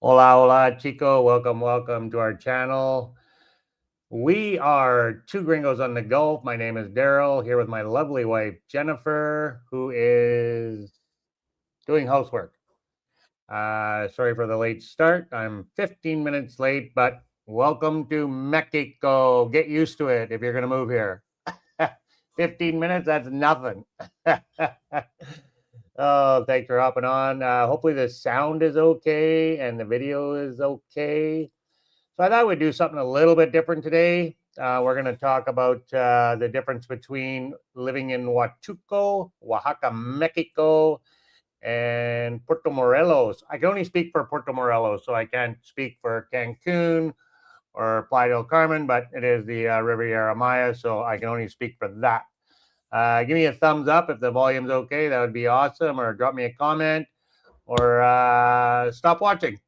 Hola, hola, Chico. Welcome to our channel. We are two gringos on the Gulf. My name is Darryle, here with my lovely wife, Jennifer, who is doing housework. Sorry for the late start. I'm 15 minutes late, but welcome to Mexico. Get used to it if you're going to move here. 15 minutes, that's nothing. Oh, thanks for hopping on. Hopefully the sound is okay and the video is okay. So I thought we'd do something a little bit different today. We're going to talk about the difference between living in Huatulco, Oaxaca, Mexico, and Puerto Morelos. I can only speak for Puerto Morelos, so I can't speak for Cancun or Playa del Carmen, but it is the Riviera Maya, so I can only speak for that. Give me a thumbs up if the volume's okay. That would be awesome. Or drop me a comment or stop watching.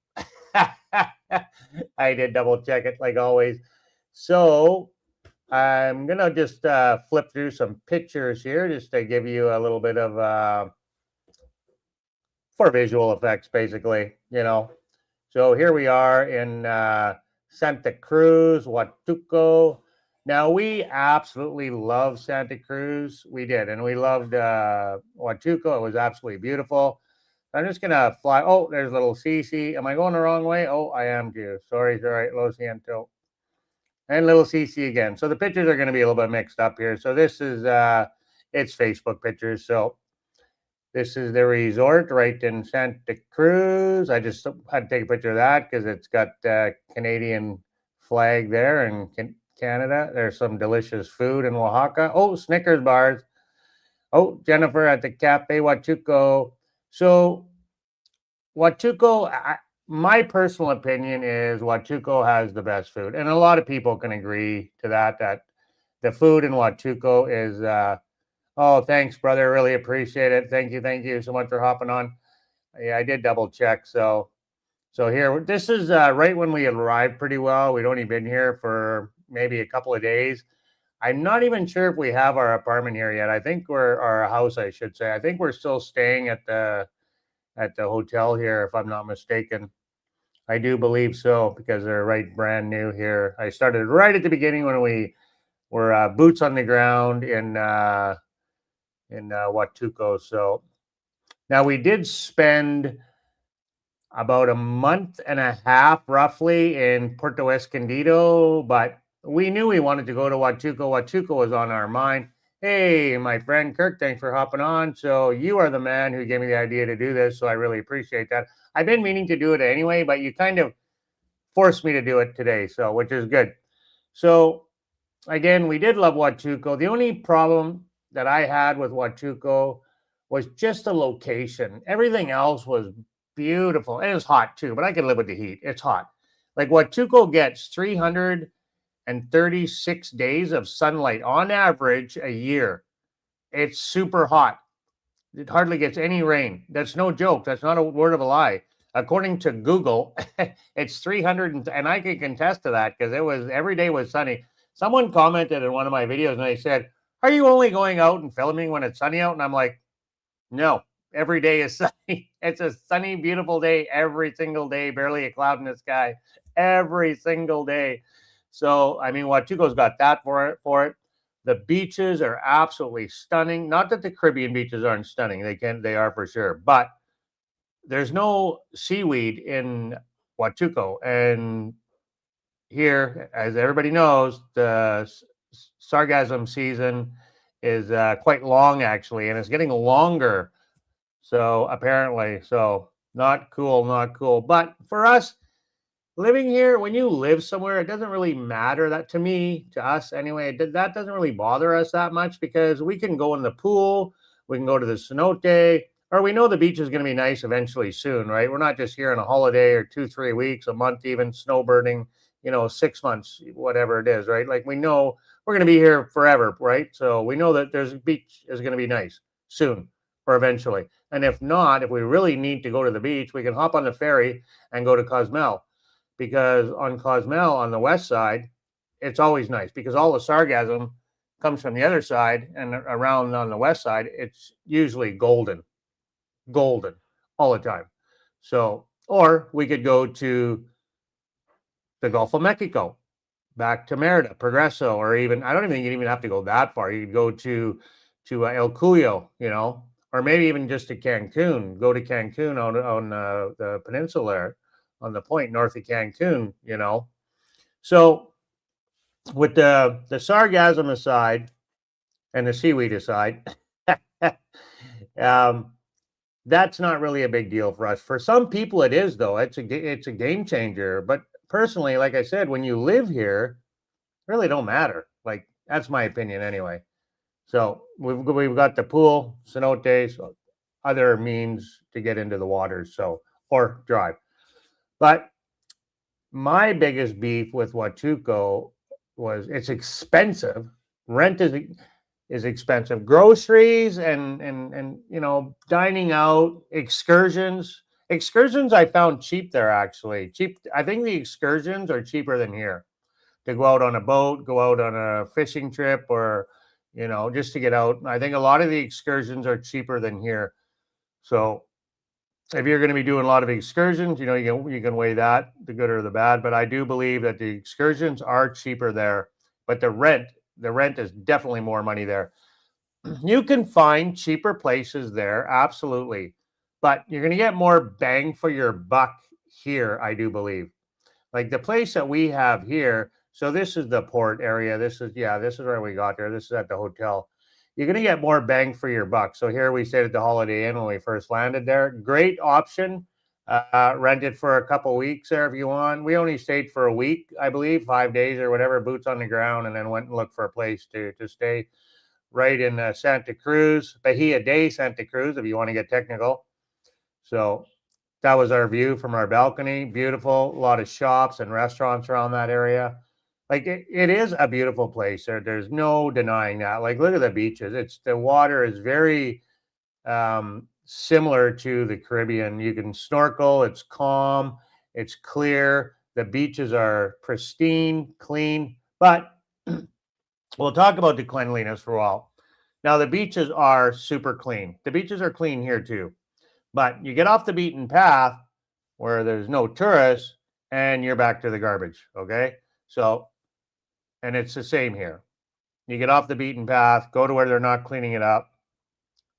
I did double check it like always. So I'm going to just flip through some pictures here just to give you a little bit of for visual effects, basically, you know. So here we are in Santa Cruz, Huatulco. Now, we absolutely love Santa Cruz. We did, and we loved Huatulco. It was absolutely beautiful. I'm just going to fly. Oh, there's little Cece. Am I going the wrong way? Oh, I am too. Sorry. Lo siento. And little Cece again. So the pictures are going to be a little bit mixed up here. So this is, it's Facebook pictures. So this is the resort right in Santa Cruz. I just had to take a picture of that because it's got Canadian flag there and Canada. There's some delicious food in Oaxaca. Oh, Snickers bars. Oh, Jennifer at the Cafe Huatulco. So Huatulco, my personal opinion is Huatulco has the best food. And a lot of people can agree to that the food in Huatulco is oh, thanks, brother. Really appreciate it. Thank you so much for hopping on. Yeah, I did double check. So here, this is right when we arrived pretty well. We'd only been here for maybe a couple of days. I'm not even sure if we have our apartment here yet. I think our house, I should say. I think we're still staying at the hotel here, if I'm not mistaken. I do believe so because they're right brand new here. I started right at the beginning when we were boots on the ground in Huatulco. So now we did spend about a month and a half roughly in Puerto Escondido, but we knew we wanted to go to Huatulco. Huatulco was on our mind. Hey, my friend Kirk, thanks for hopping on. So you are the man who gave me the idea to do this, so I really appreciate that. I've been meaning to do it anyway, but you kind of forced me to do it today, so which is good. So again, we did love Huatulco. The only problem that I had with Huatulco was just the location. Everything else was beautiful. And it's hot too, but I can live with the heat. It's hot. Like Huatulco gets 336 days of sunlight on average a year. It's super hot. It hardly gets any rain. That's no joke. That's not a word of a lie. According to Google, it's 300, and I can contest to that because it was every day was sunny. Someone commented in one of my videos and they said, "Are you only going out and filming when it's sunny out?" And I'm like, "No, every day is sunny. It's a sunny, beautiful day every single day, barely a cloud in the sky every single day." So, I mean, Huatulco's got that for it. The beaches are absolutely stunning. Not that the Caribbean beaches aren't stunning. They are for sure. But there's no seaweed in Huatulco. And here, as everybody knows, the sargassum season is quite long, actually, and it's getting longer. So apparently, so not cool, not cool. But for us, living here, when you live somewhere, it doesn't really matter that to me, to us anyway. That doesn't really bother us that much because we can go in the pool, we can go to the cenote, or we know the beach is going to be nice eventually soon, right? We're not just here on a holiday or 2-3 weeks, a month, even snowbirding, 6 months, whatever it is, right? Like we know we're going to be here forever, right? So we know that there's a beach is going to be nice soon or eventually. And if not, if we really need to go to the beach, we can hop on the ferry and go to Cozumel. Because on Cozumel, on the west side, it's always nice because all the sargassum comes from the other side, and around on the west side, it's usually golden all the time. So Or we could go to the Gulf of Mexico, back to Merida, Progreso, or even, I don't even think you even have to go that far. You could go to El Cuyo, or maybe even just to Cancun. Go to Cancun on the peninsula there, on the point north of Cancun. So with the sargassum aside and the seaweed aside, um, that's not really a big deal for us. For some people, it is though. It's a game changer. But personally, like I said, when you live here, really don't matter. Like that's my opinion anyway. So we've got the pool, cenotes, other means to get into the waters. So or drive. But my biggest beef with Huatulco was it's expensive. Rent is expensive. Groceries and dining out, excursions. Excursions I found cheap there actually. Cheap. I think the excursions are cheaper than here. To go out on a boat, go out on a fishing trip, or just to get out. I think a lot of the excursions are cheaper than here. So if you're going to be doing a lot of excursions, you can weigh that, the good or the bad. But I do believe that the excursions are cheaper there, but the rent is definitely more money there. You can find cheaper places there, absolutely, but you're going to get more bang for your buck here, I do believe. Like the place that we have here. So this is the port area. This is where we got there. This is at the hotel. You're going to get more bang for your buck. So here we stayed at the Holiday Inn when we first landed there. Great option. Rent it for a couple weeks there if you want. We only stayed for a week, I believe, 5 days or whatever, boots on the ground, and then went and looked for a place to stay right in Santa Cruz, Bahia de Santa Cruz, if you want to get technical. So that was our view from our balcony. Beautiful. A lot of shops and restaurants around that area. Like it is a beautiful place. There's no denying that. Like look at the beaches. The water is very similar to the Caribbean. You can snorkel. It's calm. It's clear. The beaches are pristine, clean. But we'll talk about the cleanliness for a while. Now the beaches are super clean. The beaches are clean here too. But you get off the beaten path where there's no tourists and you're back to the garbage. Okay. So, and it's the same here. You get off the beaten path, go to where they're not cleaning it up,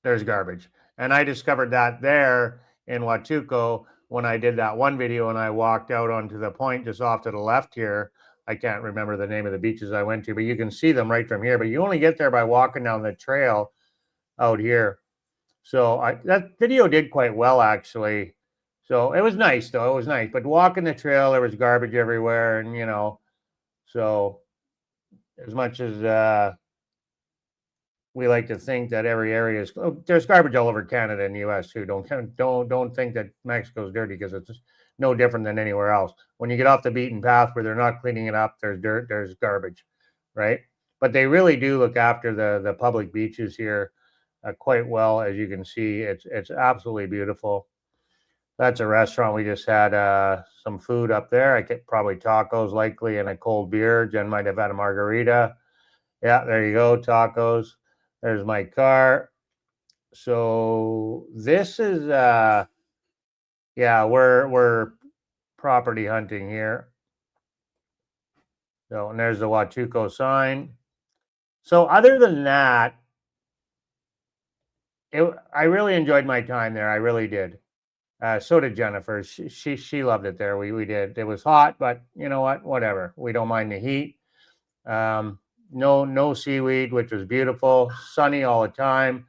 there's garbage. And I discovered that there in Huatulco when I did that one video and I walked out onto the point just off to the left here. I can't remember the name of the beaches I went to, but you can see them right from here. But you only get there by walking down the trail out here. So that video did quite well, actually. So it was nice, though. It was nice. But walking the trail, there was garbage everywhere. And, so as much as we like to think that every area is, there's garbage all over Canada and the U.S. too. Don't think that Mexico's dirty because it's no different than anywhere else. When you get off the beaten path where they're not cleaning it up, there's dirt, there's garbage, right? But they really do look after the public beaches here quite well, as you can see. It's absolutely beautiful. That's a restaurant. We just had some food up there. I get probably tacos, likely, and a cold beer. Jen might have had a margarita. Yeah, there you go, tacos. There's my car. So this is we're property hunting here. So and there's the Huatulco sign. So other than that, I really enjoyed my time there. I really did. So did Jennifer. She loved it there. We did. It was hot, but you know what? Whatever. We don't mind the heat. No seaweed, which was beautiful. Sunny all the time.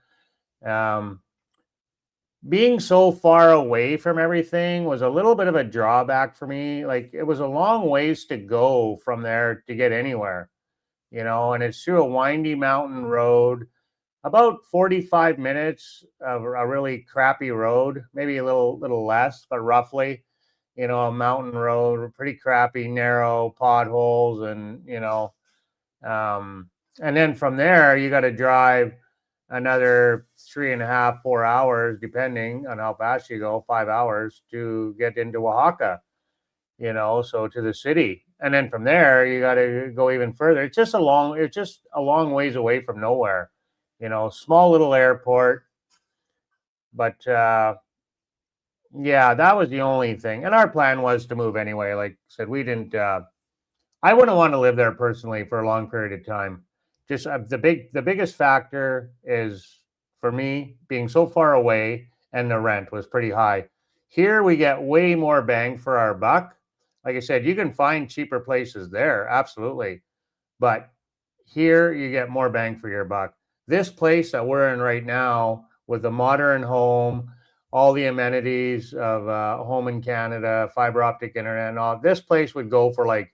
Being so far away from everything was a little bit of a drawback for me. Like it was a long ways to go from there to get anywhere, and it's through a windy mountain road. About 45 minutes of a really crappy road, maybe a little less, but roughly, a mountain road, pretty crappy, narrow, potholes, and then from there you got to drive another 3.5, 4 hours, depending on how fast you go, 5 hours to get into Oaxaca, so to the city. And then from there you got to go even further. It's just a long ways away from nowhere. Small little airport, but Yeah, that was the only thing. And our plan was to move anyway. Like I said, we didn't. I wouldn't want to live there personally for a long period of time. Just the biggest factor is for me being so far away, and the rent was pretty high. Here we get way more bang for our buck. Like I said, you can find cheaper places there, absolutely, but here you get more bang for your buck. This place that we're in right now, with a modern home, all the amenities of home in Canada, fiber optic internet, and all, this place would go for like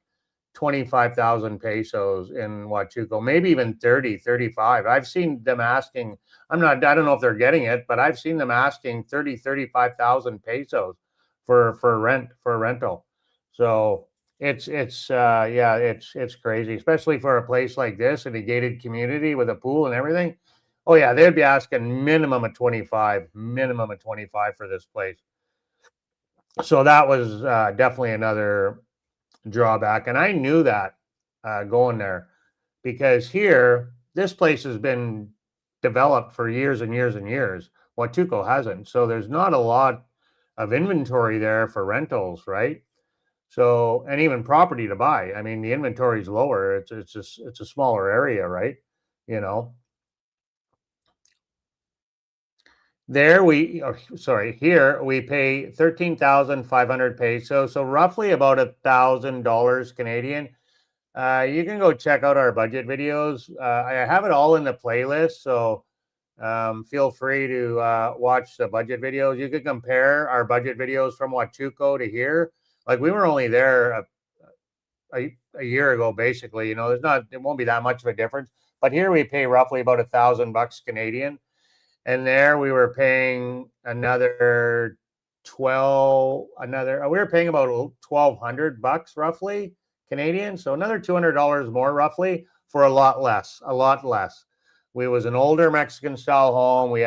25,000 pesos in Huatulco, maybe even 30, 35. I've seen them asking, I don't know if they're getting it, but I've seen them asking 30, 35,000 pesos for rent, for a rental. So it's crazy, especially for a place like this in a gated community with a pool and everything. Oh yeah, they'd be asking minimum of 25 for this place. So that was definitely another drawback. And I knew that going there, because here, this place has been developed for years and years and years. Huatulco hasn't. So there's not a lot of inventory there for rentals, right? So, and even property to buy. I mean, the inventory is lower. It's just, it's a smaller area, right? You know, there we, or, sorry, here we pay 13,500 pesos, so roughly about $1,000 Canadian. You can go check out our budget videos. I have it all in the playlist, so feel free to watch the budget videos. You can compare our budget videos from Huatulco to here. Like, we were only there a year ago, basically. You know, it won't be that much of a difference. But here we pay roughly about $1,000 Canadian, and there we were paying another we were paying about $1,200 roughly Canadian, so another $200 more roughly for a lot less, a lot less. We was an older Mexican style home. We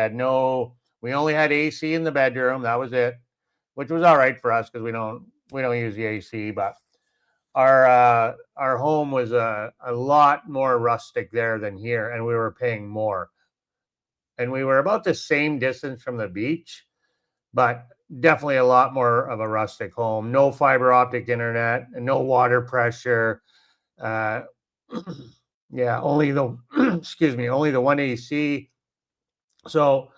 only had AC in the bedroom. That was it, which was all right for us because we don't use the AC. But our home was a lot more rustic there than here, and we were paying more. And we were about the same distance from the beach, but definitely a lot more of a rustic home. No fiber optic internet, no water pressure. Uh, yeah, only the excuse me, only the one AC. So,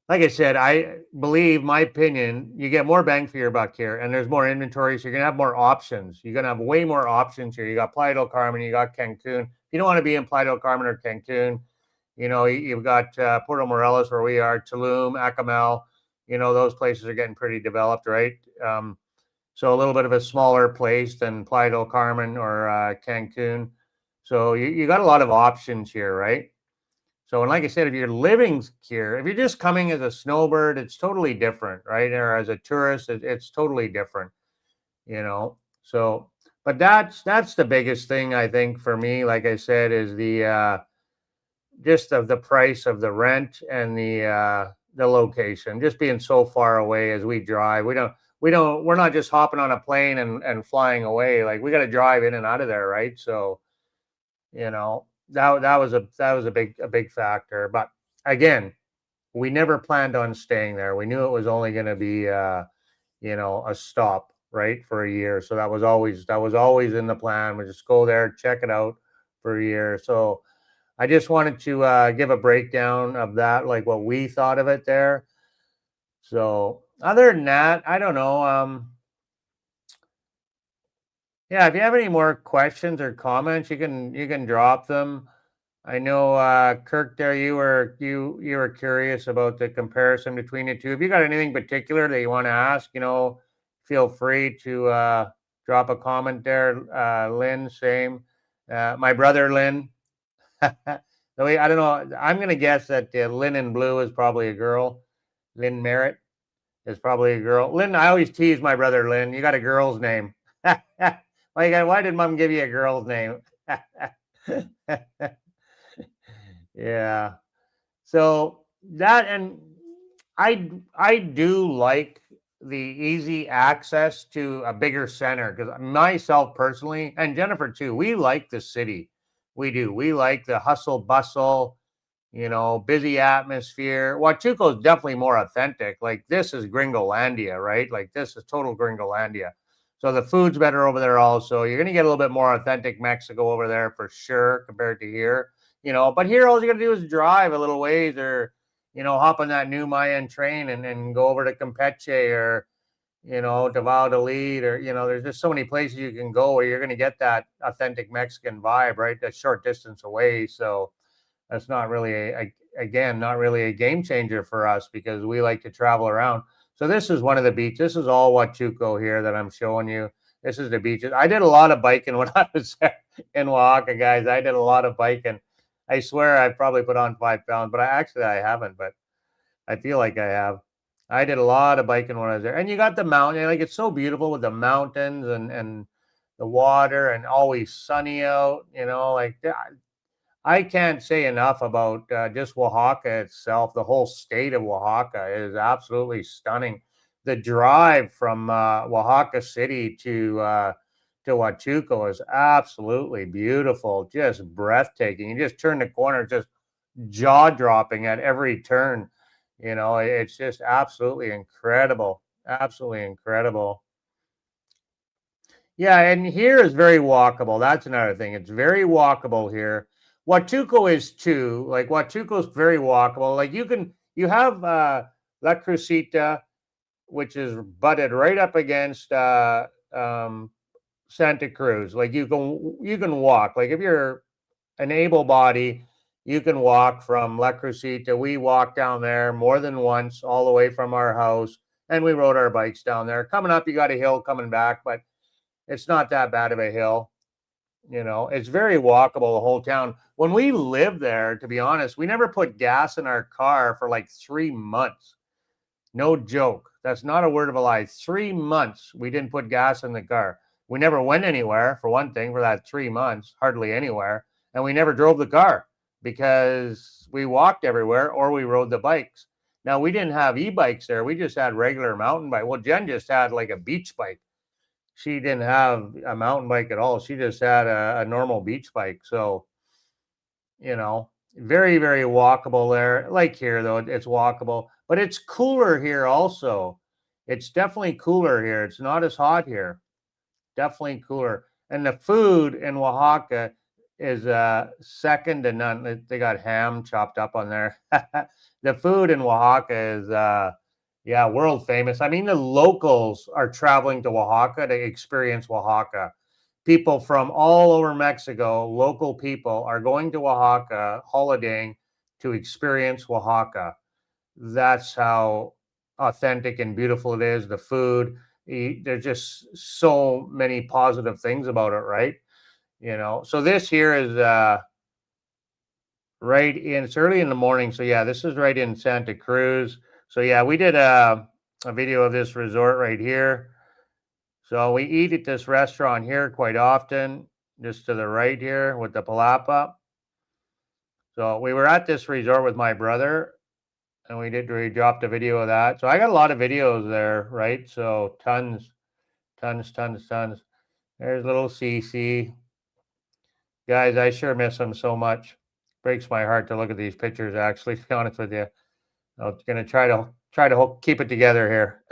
like I said, I believe, my opinion, you get more bang for your buck here, and there's more inventory, so you're gonna have more options. You're gonna have way more options here. You got Playa del Carmen, you got Cancun. If you don't want to be in Playa del Carmen or Cancun, you know, you've got Puerto Morelos, where we are, Tulum, Acamel. You know, those places are getting pretty developed, right? So a little bit of a smaller place than Playa del Carmen or Cancun. So you got a lot of options here, right? So, and like I said, if you're living here, if you're just coming as a snowbird, it's totally different, right? Or as a tourist, it's totally different, you know. So, but that's the biggest thing, I think, for me. Like I said, is the just of the price of the rent and the location, just being so far away as we drive. We're not just hopping on a plane and flying away. Like, we got to drive in and out of there, right? So, you know, that was a big factor. But again, we never planned on staying there. We knew it was only going to be you know, a stop, right, for a year. So that was always in the plan. We just go there, check it out for a year. So I just wanted to give a breakdown of that, like what we thought of it there. So other than that, I don't know. Yeah, if you have any more questions or comments, you can drop them. I know Kirk, there you were curious about the comparison between the two. If you got anything particular that you want to ask, you know, feel free to drop a comment there. Lynn, same. My brother Lynn. The way, I don't know. I'm gonna guess that Lynn in blue is probably a girl. Lynn Merritt is probably a girl. Lynn, I always tease my brother Lynn. You got a girl's name. Why did Mom give you a girl's name? Yeah. So that, and I do like the easy access to a bigger center, because myself personally, and Jennifer too, we like the city. We do. We like the hustle bustle. busy atmosphere. Huatulco is definitely more authentic. Like this is Gringolandia, right? Like this is total Gringolandia. So the food's better over there also. You're going to get a little bit more authentic Mexico over there for sure compared to here. But here all you're going to do is drive a little ways or, hop on that new Mayan train and go over to Campeche or, to Valladolid or, there's just so many places you can go where you're going to get that authentic Mexican vibe, right? A short distance away. So that's not really again, not really a game changer for us because we like to travel around. So this is one of the beaches. This is all Huatulco here that I'm showing you. This is the beaches. I did a lot of biking when I was in Oaxaca, guys. I did a lot of biking. I swear I probably put on 5 pounds, but I haven't, but I feel like I have. I did a lot of biking when I was there. And you got the mountain, like it's so beautiful with the mountains and the water and always sunny out, like I can't say enough about just Oaxaca itself. The whole state of Oaxaca is absolutely stunning. The drive from Oaxaca City to Huatulco is absolutely beautiful, just breathtaking. You just turn the corner, just jaw dropping at every turn. It's just absolutely incredible. Absolutely incredible. Yeah, and here is very walkable. That's another thing. It's very walkable here. Huatulco is too. Like Huatulco is very walkable. Like you have La Crucita, which is butted right up against Santa Cruz. Like you can walk. Like if you're an able body, you can walk from La Crucita. We walked down there more than once, all the way from our house, and we rode our bikes down there. Coming up, you got a hill coming back, but it's not that bad of a hill. It's very walkable, the whole town. When we lived there, to be honest, we never put gas in our car for like 3 months. No joke. That's not a word of a lie. 3 months we didn't put gas in the car. We never went anywhere, for one thing, for that 3 months, hardly anywhere. And we never drove the car because we walked everywhere or we rode the bikes. Now, we didn't have e-bikes there. We just had regular mountain bike. Well, Jen just had like a beach bike. She didn't have a mountain bike at all. She just had a normal beach bike. So, very, very walkable there. Like here, though, it's walkable, but it's cooler here also. It's definitely cooler here. It's not as hot here. Definitely cooler. And the food in Oaxaca is second to none. They got ham chopped up on there. The food in Oaxaca is yeah, world famous. I mean, the locals are traveling to Oaxaca to experience Oaxaca. People from all over Mexico, local people, are going to Oaxaca holidaying to experience Oaxaca. That's how authentic and beautiful it is. The food, there's just so many positive things about it, right? So this here is right in, it's early in the morning. So yeah, this is right in Santa Cruz. So yeah, we did a video of this resort right here. So we eat at this restaurant here quite often, just to the right here with the palapa. So we were at this resort with my brother, and we dropped a video of that. So I got a lot of videos there, right? So tons. There's little Cece. Guys, I sure miss him so much. Breaks my heart to look at these pictures, actually, to be honest with you. I'm gonna try to keep it together here.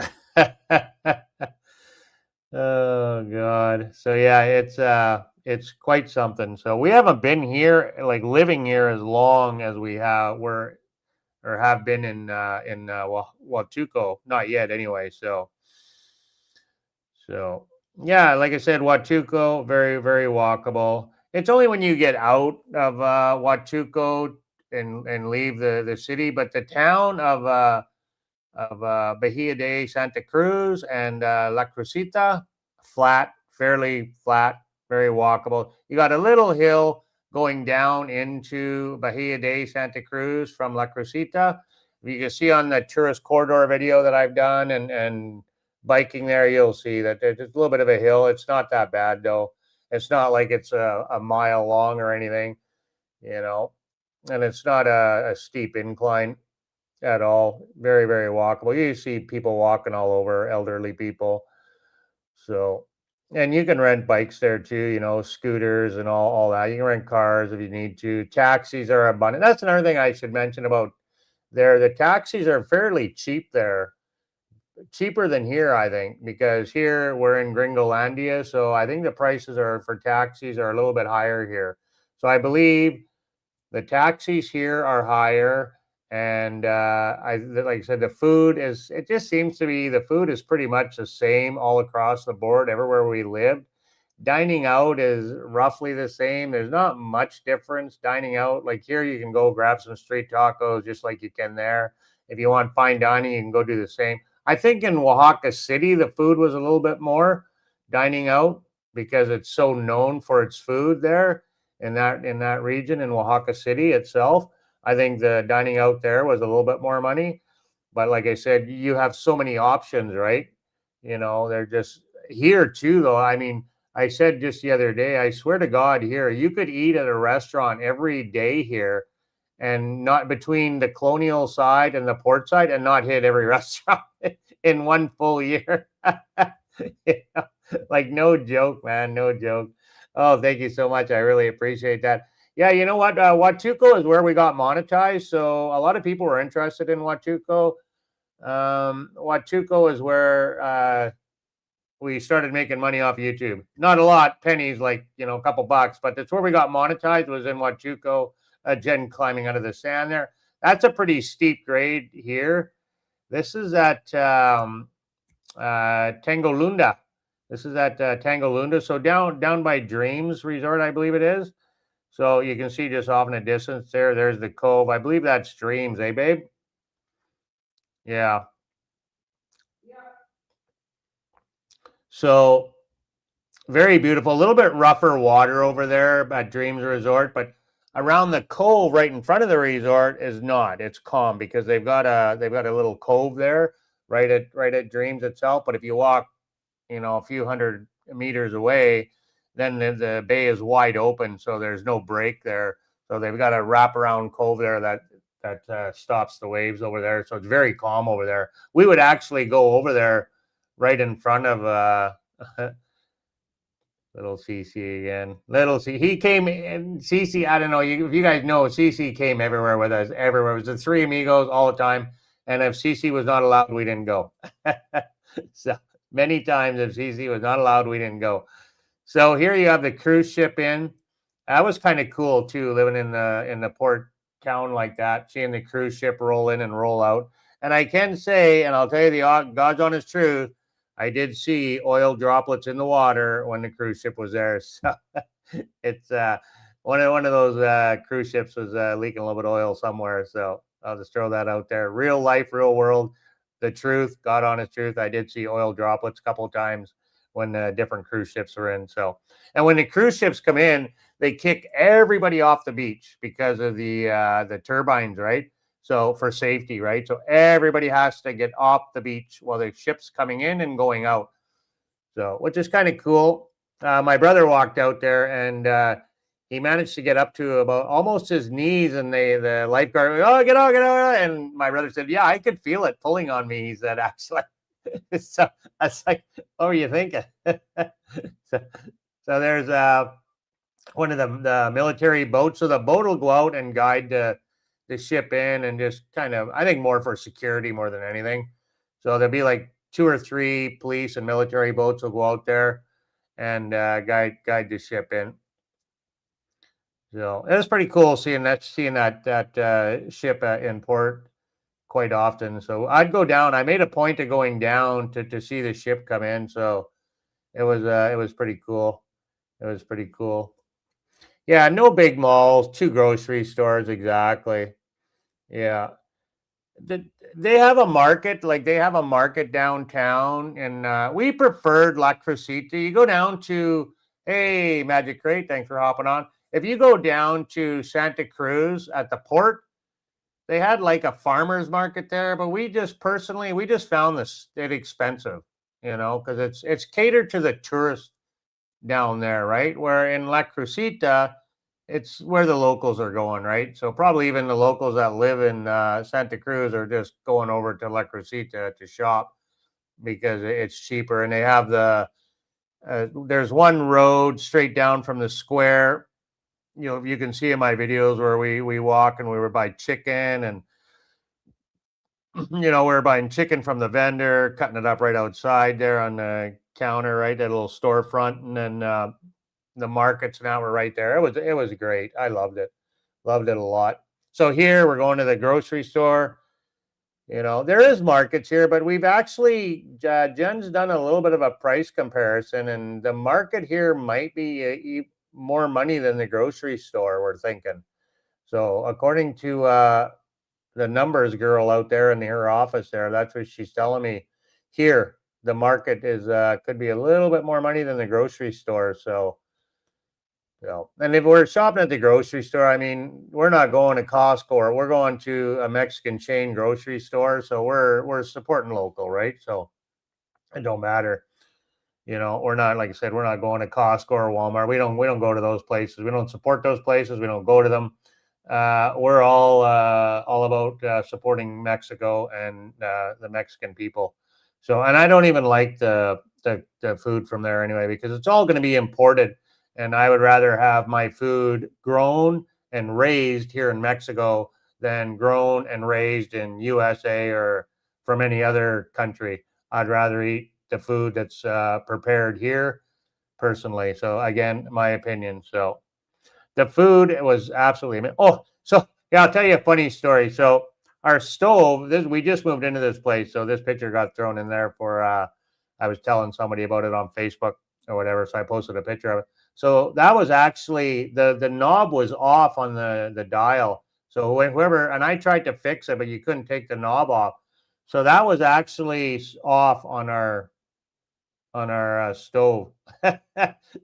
Oh God. So yeah, it's quite something. So we haven't been here, like living here, as long as we have been in Huatulco. Not yet, anyway. So yeah, like I said, Huatulco, very, very walkable. It's only when you get out of Huatulco and leave the city, but the town of Bahia de Santa Cruz and La Crucita, flat, fairly flat, very walkable. You got a little hill going down into Bahia de Santa Cruz from La Crucita. You can see on the tourist corridor video that I've done and biking there, you'll see that there's a little bit of a hill. It's not that bad, though. It's not like it's a mile long or anything, and it's not a steep incline at all. Very, very walkable. You see people walking all over, elderly people. So And you can rent bikes there too, you know, scooters and all that. You can rent cars if you need to. Taxis are abundant. That's another thing I should mention about there. The taxis are fairly cheap there, cheaper than here, I think, because here we're in Gringolandia, so I think the prices are for taxis are a little bit higher here. So I believe the taxis here are higher, and like I said, the food is. It just seems to be the food is pretty much the same all across the board everywhere we live. Dining out is roughly the same. There's not much difference dining out. Like here, you can go grab some street tacos just like you can there. If you want fine dining, you can go do the same. I think in Oaxaca City, the food was a little bit more dining out because it's so known for its food there in that region in Oaxaca City itself. I think the dining out there was a little bit more money. But like I said, you have so many options, right? You know, they're just here too, though. I mean, I said just the other day, I swear to God, here, you could eat at a restaurant every day here and not between the colonial side and the port side and not hit every restaurant in one full year. You know, like, no joke, man, no joke. Oh, thank you so much. I really appreciate that. Yeah, you know what? Huatulco is where we got monetized. So a lot of people were interested in Huatulco. Huatulco is where we started making money off YouTube. Not a lot, pennies, like, you know, a couple bucks, but that's where we got monetized was in Huatulco. Jen climbing out of the sand there. That's a pretty steep grade here. This is at Tangolunda. This is at Tangolunda. So down by Dreams Resort, I believe it is. So you can see just off in the distance there. There's the cove. I believe that's Dreams, eh, babe? Yeah. So very beautiful. A little bit rougher water over there at Dreams Resort, but around the cove right in front of the resort is not. It's calm because they've got a little cove there right at Dreams itself. But if you walk, you know, a few hundred meters away, then the bay is wide open, so there's no break there. So they've got a wraparound cove there that stops the waves over there. So it's very calm over there. We would actually go over there right in front of little Cece again. Little C. He came in. Cece, I don't know if you guys know. Cece came everywhere with us. Everywhere. It was the three amigos all the time. And if Cece was not allowed, we didn't go. So many times, if Cece was not allowed, we didn't go. So here you have the cruise ship in. That was kind of cool too, living in the port town like that, seeing the cruise ship roll in and roll out. And I can say, and I'll tell you the God's honest truth, I did see oil droplets in the water when the cruise ship was there. So it's one of those cruise ships was leaking a little bit of oil somewhere. So I'll just throw that out there. Real life, real world, the truth, God honest truth. I did see oil droplets a couple of times when different cruise ships were in. So, and when the cruise ships come in, they kick everybody off the beach because of the turbines, right? So for safety, right? So everybody has to get off the beach while the ship's coming in and going out. So, which is kind of cool. My brother walked out there and he managed to get up to about almost his knees, and the lifeguard, oh, get out, get out. And my brother said, yeah, I could feel it pulling on me. He said, actually. So I was like, what were you thinking? so, so there's one of the military boats. So the boat will go out and guide the ship in and just kind of, I think more for security more than anything. So there'll be like 2 or 3 police and military boats will go out there and guide the ship in. So it was pretty cool seeing that ship in port quite often. So I'd go down. I made a point of going down to see the ship come in. So it was pretty cool. It was pretty cool. Yeah, no big malls, 2 grocery stores exactly. Yeah. They have a market, like they have a market downtown, and we preferred La Crucita. You go down to, hey, Magic Crate, thanks for hopping on. If you go down to Santa Cruz at the port, they had like a farmer's market there, but we just found it expensive, you know, because it's catered to the tourist down there, right? Where in La Crucita, it's where the locals are going, right? So probably even the locals that live in Santa Cruz are just going over to La Crucita to shop because it's cheaper, and they have There's one road straight down from the square. You can see in my videos where we walk and we were buying chicken, and we were buying chicken from the vendor, cutting it up right outside there on the counter, right, that little storefront, and then the markets now were right there. It was great. I loved it a lot. So here we're going to the grocery store. There is markets here, but we've actually Jen's done a little bit of a price comparison, and the market here might be more money than the grocery store, we're thinking. So according to the numbers girl out there in her office there, that's what she's telling me. Here the market is could be a little bit more money than the grocery store. So and if we're shopping at the grocery store, I mean, we're not going to Costco, or we're going to a Mexican chain grocery store. So we're supporting local, right? So it don't matter. We're not, like I said, we're not going to Costco or Walmart. We don't go to those places. We don't support those places. We don't go to them. We're all about supporting Mexico and the Mexican people. So, and I don't even like the food from there anyway, because it's all going to be imported. And I would rather have my food grown and raised here in Mexico than grown and raised in USA or from any other country. I'd rather eat the food that's prepared here, personally. So again, my opinion. So the food was absolutely amazing. Oh, so yeah, I'll tell you a funny story. So our stove, we just moved into this place, so this picture got thrown in there for I was telling somebody about it on Facebook or whatever, so I posted a picture of it. So that was actually the knob was off on the dial. So whoever, and I tried to fix it, but you couldn't take the knob off. So that was actually off on our stove.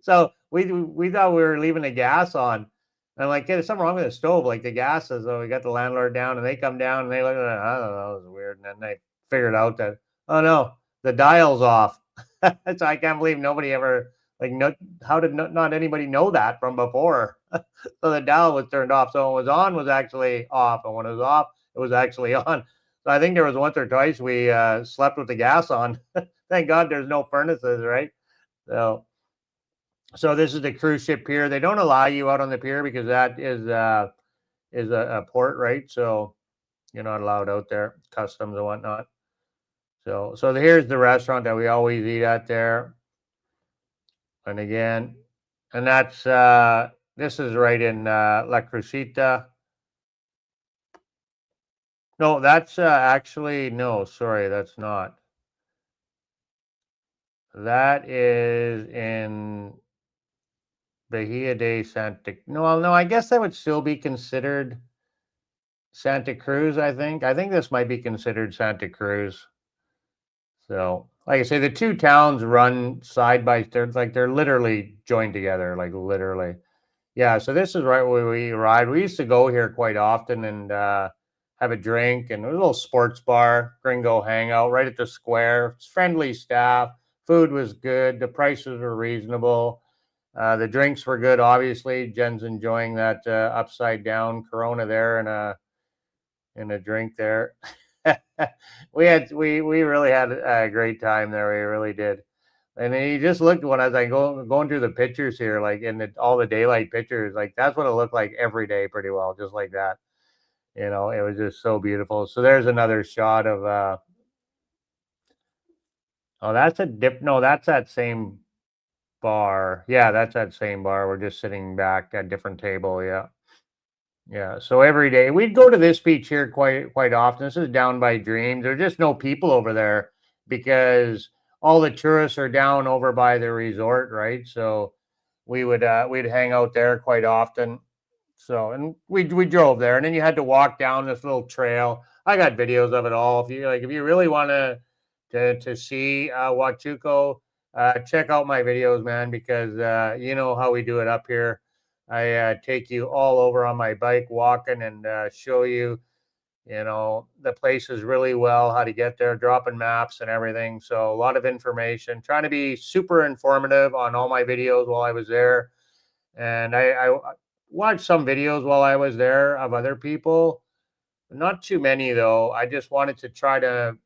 So we thought we were leaving the gas on. And I'm like, hey, there's something wrong with the stove. Like the gas is, so we got the landlord down, and they come down and they look at it. I don't know, it was weird. And then they figured out that, oh no, the dial's off. So I can't believe nobody ever, like, no, how did not anybody know that from before? So the dial was turned off. So when it was on, was actually off, and when it was off, it was actually on. So I think there was once or twice we slept with the gas on. Thank God there's no furnaces, right? So this is the cruise ship pier. They don't allow you out on the pier because that is a port, right? So you're not allowed out there, customs and whatnot. So here's the restaurant that we always eat at there. And again, and that's this is right in La Crucita. No, that's actually, no, sorry, that's not. That is in Bahia de Santa. No, I guess that would still be considered Santa Cruz. I think this might be considered Santa Cruz. So, like I say, the two towns run side by side, like they're literally joined together, like literally. Yeah. So this is right where we ride. We used to go here quite often and have a drink, and a little sports bar, gringo hangout right at the square. It's friendly staff. Food was good. The prices were reasonable. The drinks were good. Obviously, Jen's enjoying that upside down Corona there, and a drink there. We really had a great time there. We really did. And then you just looked when I was like going through the pictures here, like in all the daylight pictures, like that's what it looked like every day, pretty well, just like that. It was just so beautiful. So there's another shot of oh, that's a dip. No, that's that same bar. Yeah, that's that same bar. We're just sitting back at a different table. Yeah. Yeah. So every day we'd go to this beach here quite often. This is down by Dreams. There's just no people over there because all the tourists are down over by the resort, right? So we'd hang out there quite often. So, and we drove there, and then you had to walk down this little trail. I got videos of it all. If you really want to see Huatulco, check out my videos, man, because you know how we do it up here. I take you all over on my bike walking and show you, the places really well, how to get there, dropping maps and everything. So a lot of information, trying to be super informative on all my videos while I was there. And I watched some videos while I was there of other people, not too many though. I just wanted to try to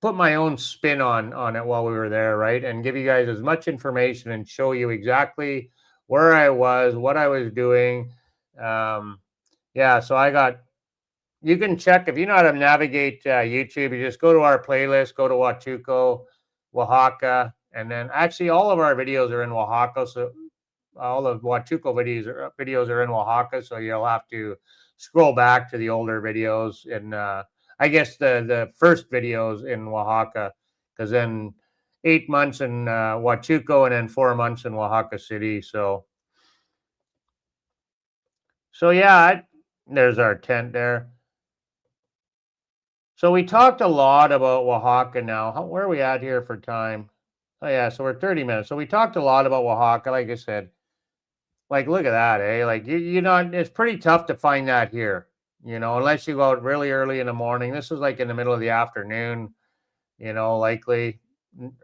put my own spin on it while we were there, right? And give you guys as much information and show you exactly where I was, what I was doing. Yeah, so you can check if you know how to navigate YouTube. You just go to our playlist, go to Huatulco, Oaxaca, and then actually all of our videos are in Oaxaca. So all of Huatulco videos are in Oaxaca. So you'll have to scroll back to the older videos, and I guess the first videos in Oaxaca, because then 8 months in Huatulco and then 4 months in Oaxaca City. So yeah, there's our tent there. So we talked a lot about Oaxaca now. Where are we at here for time? Oh yeah, so we're 30 minutes. So we talked a lot about Oaxaca, like I said. Like, look at that, eh? Like you know, it's pretty tough to find that here, unless you go out really early in the morning. This is like in the middle of the afternoon, likely,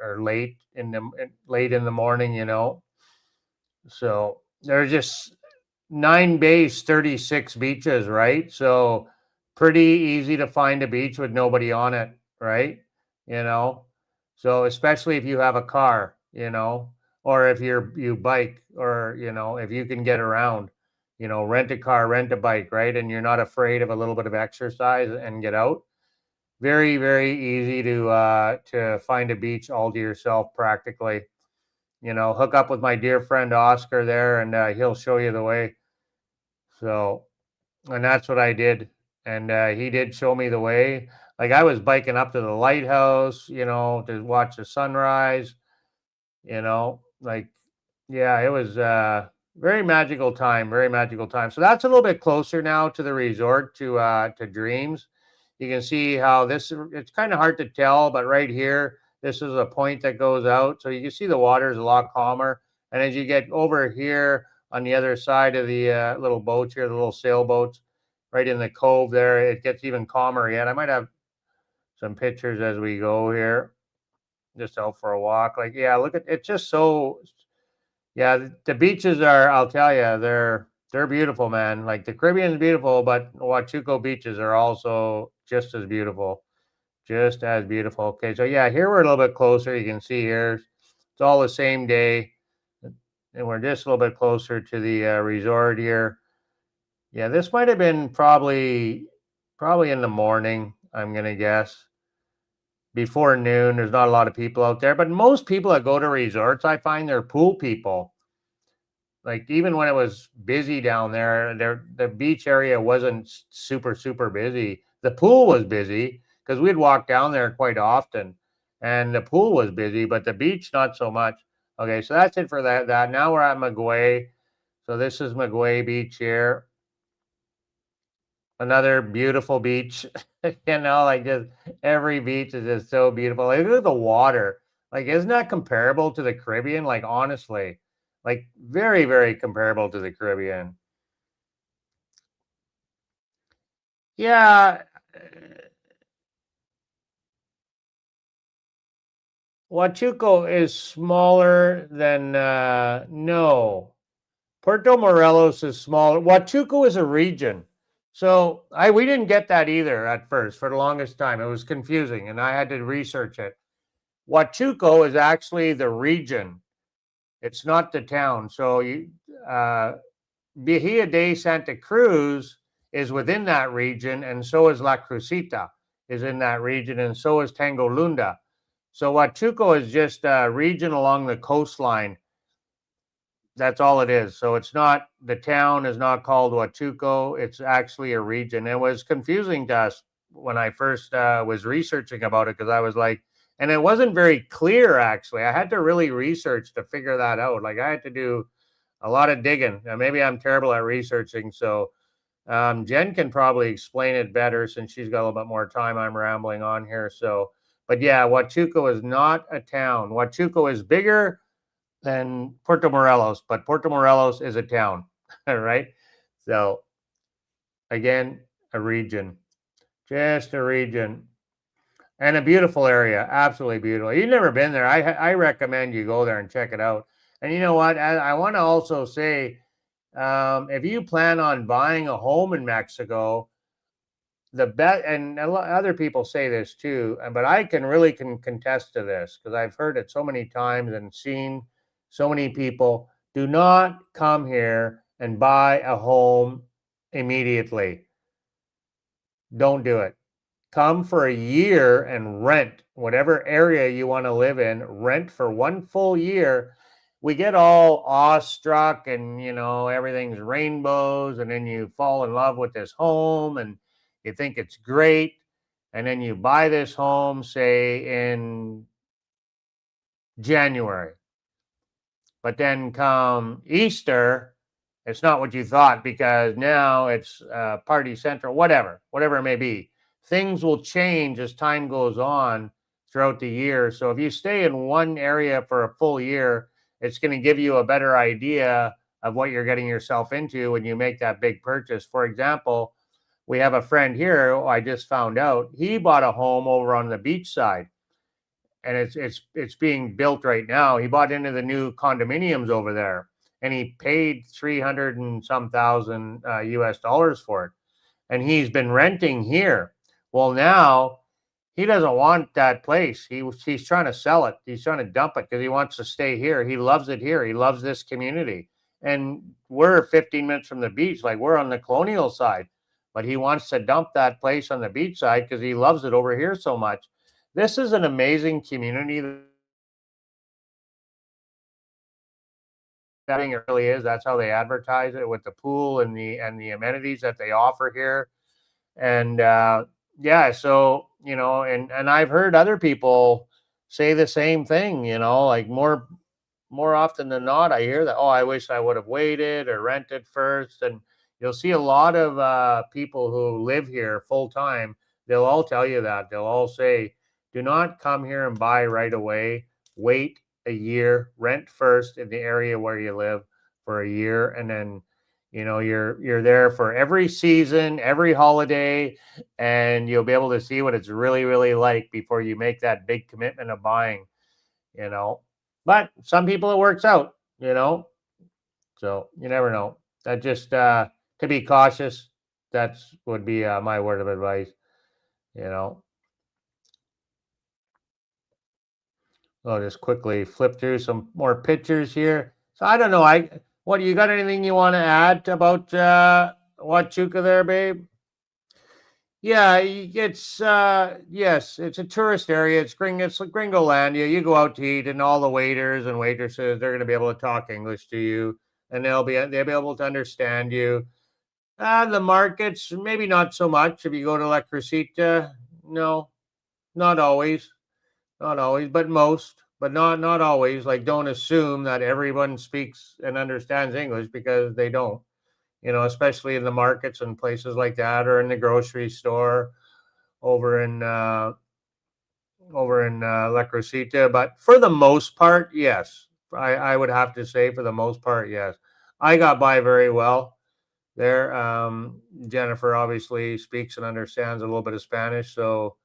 or late in the morning, So there's just 9 bays, 36 beaches, right? So pretty easy to find a beach with nobody on it, right? You know, so especially if you have a car, or if you bike, or if you can get around, rent a car, rent a bike, right? And you're not afraid of a little bit of exercise and get out. Very, very easy to find a beach all to yourself practically. Hook up with my dear friend Oscar there, and he'll show you the way. So, and that's what I did. And he did show me the way. Like I was biking up to the lighthouse, to watch the sunrise, like, yeah, it was very magical time, very magical time. So that's a little bit closer now to the resort, to Dreams. You can see how it's kind of hard to tell, but right here, this is a point that goes out. So you can see the water is a lot calmer. And as you get over here on the other side of the little boats here, the little sailboats, right in the cove there, it gets even calmer yet. I might have some pictures as we go here, just out for a walk. Like, yeah, look at it's just so. Yeah, the beaches are. I'll tell you, they're beautiful, man. Like the Caribbean's beautiful, but Huatulco beaches are also just as beautiful, just as beautiful. Okay, so yeah, here we're a little bit closer. You can see here, it's all the same day, and we're just a little bit closer to the resort here. Yeah, this might have been probably in the morning, I'm gonna guess. Before noon, there's not a lot of people out there, but most people that go to resorts, I find they're pool people. Like even when it was busy down there, the beach area wasn't super busy. The pool was busy because we'd walk down there quite often, and the pool was busy, but the beach not so much. Okay, so that's it for that. Now we're at Maguey. So this is Maguey Beach here. Another beautiful beach. Like just every beach is just so beautiful. Like, look at the water. Like, isn't that comparable to the Caribbean? Like, honestly, like very, very comparable to the Caribbean. Yeah. Huatulco is smaller than, no. Puerto Morelos is smaller. Huatulco is a region. So we didn't get that either at first for the longest time. It was confusing and I had to research it. Huatulco is actually the region. It's not the town. So Bahia de Santa Cruz is within that region, and so is La Crucita is in that region, and so is Tangolunda. So Huatulco is just a region along the coastline. That's all it is. So it's not, the town is not called Huatulco. It's actually a region. It was confusing to us when I first was researching about it because I was like, and it wasn't very clear actually. I had to really research to figure that out. Like I had to do a lot of digging. Maybe I'm terrible at researching. So Jen can probably explain it better since she's got a little bit more time. I'm rambling on here. So, but yeah, Huatulco is not a town. Huatulco is bigger than Puerto Morelos, but Puerto Morelos is a town, right? So again, a region, just a region, and a beautiful area, absolutely beautiful. You've never been there, I recommend you go there and check it out. And you know what? I want to also say, if you plan on buying a home in Mexico, the bet, and other people say this too, but I can really contest to this because I've heard it so many times and seen so many people. Do not come here and buy a home immediately. Don't do it. Come for a year and rent whatever area you want to live in, rent for 1 full year. We get all awestruck and, everything's rainbows, and then you fall in love with this home and you think it's great. And then you buy this home, say in January. But then come Easter, it's not what you thought because now it's party central, whatever it may be. Things will change as time goes on throughout the year. So if you stay in one area for a full year, it's going to give you a better idea of what you're getting yourself into when you make that big purchase. For example, we have a friend here, I just found out, he bought a home over on the beach side, and it's being built right now. He bought into the new condominiums over there, and he paid 300 and some thousand US dollars for it, and he's been renting here. Well, now he doesn't want that place. He's trying to sell it. He's trying to dump it because he wants to stay here. He loves it here. He loves this community, and we're 15 minutes from the beach. Like, we're on the colonial side, but he wants to dump that place on the beach side because he loves it over here so much. This is an amazing community. That it really is. That's how they advertise it, with the pool and the amenities that they offer here. And yeah, so and I've heard other people say the same thing. Like more often than not, I hear that, oh, I wish I would have waited or rented first. And you'll see a lot of people who live here full time. They'll all tell you that. They'll all say, do not come here and buy right away. Wait a year, rent first in the area where you live for a year, and then you're there for every season, every holiday, and you'll be able to see what it's really, really like before you make that big commitment of buying. But some people it works out. So you never know. That just to be cautious. That's would be my word of advice. I'll just quickly flip through some more pictures here. So I don't know. What, you got anything you want to add about Huatulco there, babe? Yeah, it's yes, it's a tourist area. It's Gringolandia. You go out to eat, and all the waiters and waitresses, they're going to be able to talk English to you, and they'll be able to understand you. The markets, maybe not so much. If you go to La Crucita, no, not always. Not always, but most, but not always. Like, don't assume that everyone speaks and understands English, because they don't. Especially in the markets and places like that, or in the grocery store over in La Crucita. But for the most part, yes, I would have to say for the most part, yes, I got by very well there. Jennifer obviously speaks and understands a little bit of Spanish, so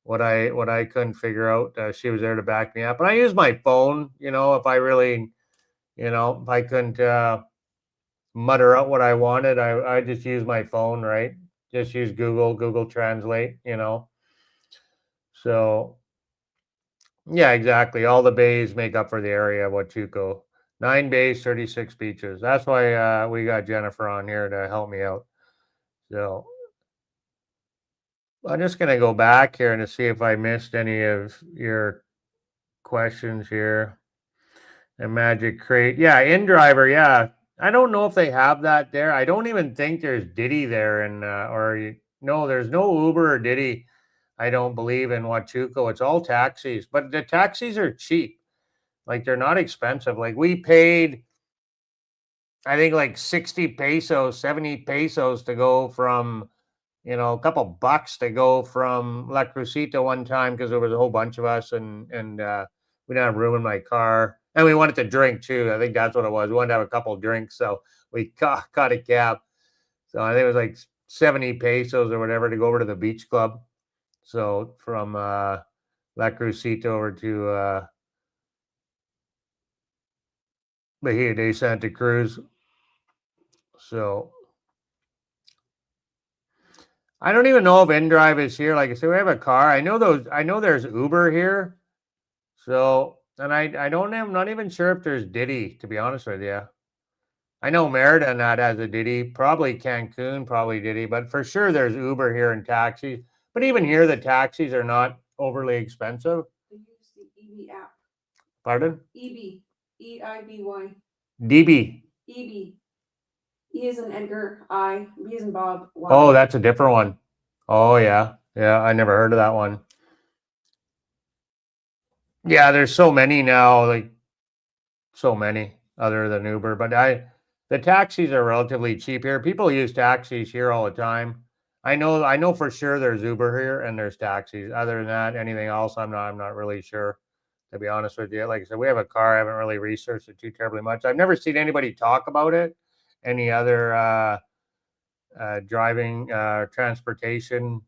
what I couldn't figure out, she was there to back me up. And I use my phone, if I really, if I couldn't mutter out what I wanted, I just use my phone, right? Just use Google Translate, So yeah, exactly. All the bays make up for the area of Huatulco. 9 bays, 36 beaches. That's why we got Jennifer on here to help me out. So I'm just gonna go back here and to see if I missed any of your questions here. And Magic Crate. Yeah, InDriver. Yeah. I don't know if they have that there. I don't even think there's Diddy there. No, there's no Uber or Diddy. I don't believe in Huatulco. It's all taxis, but the taxis are cheap. Like, they're not expensive. Like, we paid, I think, like 60 pesos, 70 pesos to go from, a couple bucks to go from La Crucita one time, because there was a whole bunch of us, and we didn't have room in my car, and we wanted to drink too. I think that's what it was. We wanted to have a couple drinks, so we caught a cab. So I think it was like 70 pesos or whatever to go over to the beach club. So from La Crucita over to Bahia de Santa Cruz. So I don't even know if InDrive is here. Like I said, we have a car. I know there's Uber here. So, and I don't have, I'm not even sure if there's Diddy, to be honest with you. I know Merida and that has a Diddy, probably Cancun, probably Diddy, but for sure there's Uber here and taxis. But even here, the taxis are not overly expensive. I use the EB app. Pardon? EB. EIBY. DB. EB. E is in Edgar, I, B is in Bob, Y. Oh, that's a different one. Oh, yeah. Yeah, I never heard of that one. Yeah, there's so many now, like so many other than Uber. But the taxis are relatively cheap here. People use taxis here all the time. I know for sure there's Uber here and there's taxis. Other than that, anything else, I'm not really sure, to be honest with you. Like I said, we have a car. I haven't really researched it too terribly much. I've never seen anybody talk about it. Any other driving transportation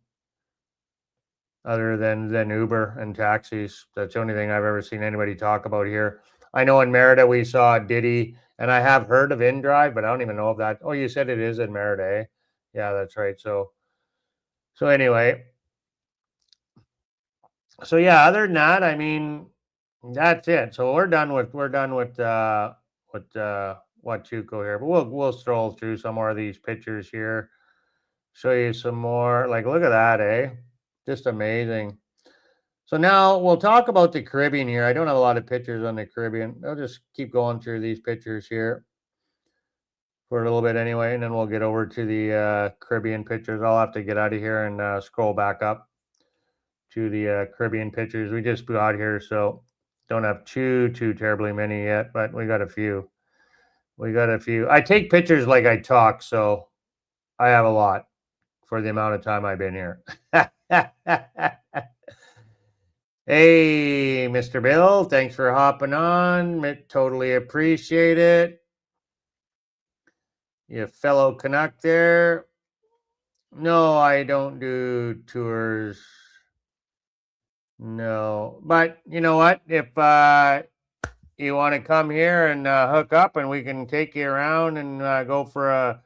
other than Uber and taxis. That's the only thing I've ever seen anybody talk about here. I know in Merida we saw Diddy, and I have heard of InDrive, but I don't even know if that. Oh, you said it is in Merida, eh? Yeah, that's right. So anyway, so yeah. Other than that, I mean, that's it. So we're done with Huatulco here, but we'll stroll through some more of these pictures here. Show you some more. Like, look at that, eh? Just amazing. So now we'll talk about the Caribbean here. I don't have a lot of pictures on the Caribbean. I'll just keep going through these pictures here for a little bit anyway, and then we'll get over to the Caribbean pictures. I'll have to get out of here and scroll back up to the Caribbean pictures. We just got here, so don't have too terribly many yet, but we got a few. I take pictures like I talk, so I have a lot for the amount of time I've been here. Hey, Mr. Bill, thanks for hopping on. Totally appreciate it. You fellow Canuck there. No, I don't do tours. No, but you know what? If you want to come here and hook up, and we can take you around and go for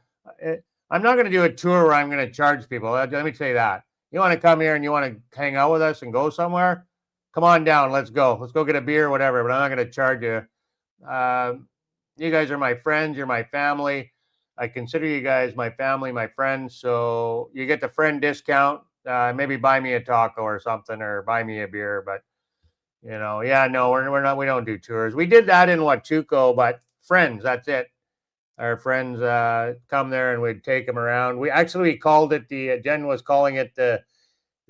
I'm not going to do a tour where I'm going to charge people. Let me say that. You want to come here and you want to hang out with us and go somewhere? Come on down. Let's go. Let's go get a beer or whatever. But I'm not going to charge you. You guys are my friends. You're my family. I consider you guys my family, my friends. So you get the friend discount. Maybe buy me a taco or something, or buy me a beer. But yeah, no, we're not. We don't do tours. We did that in Huatulco, but friends. That's it. Our friends come there, and we'd take them around. We called it Jen was calling it the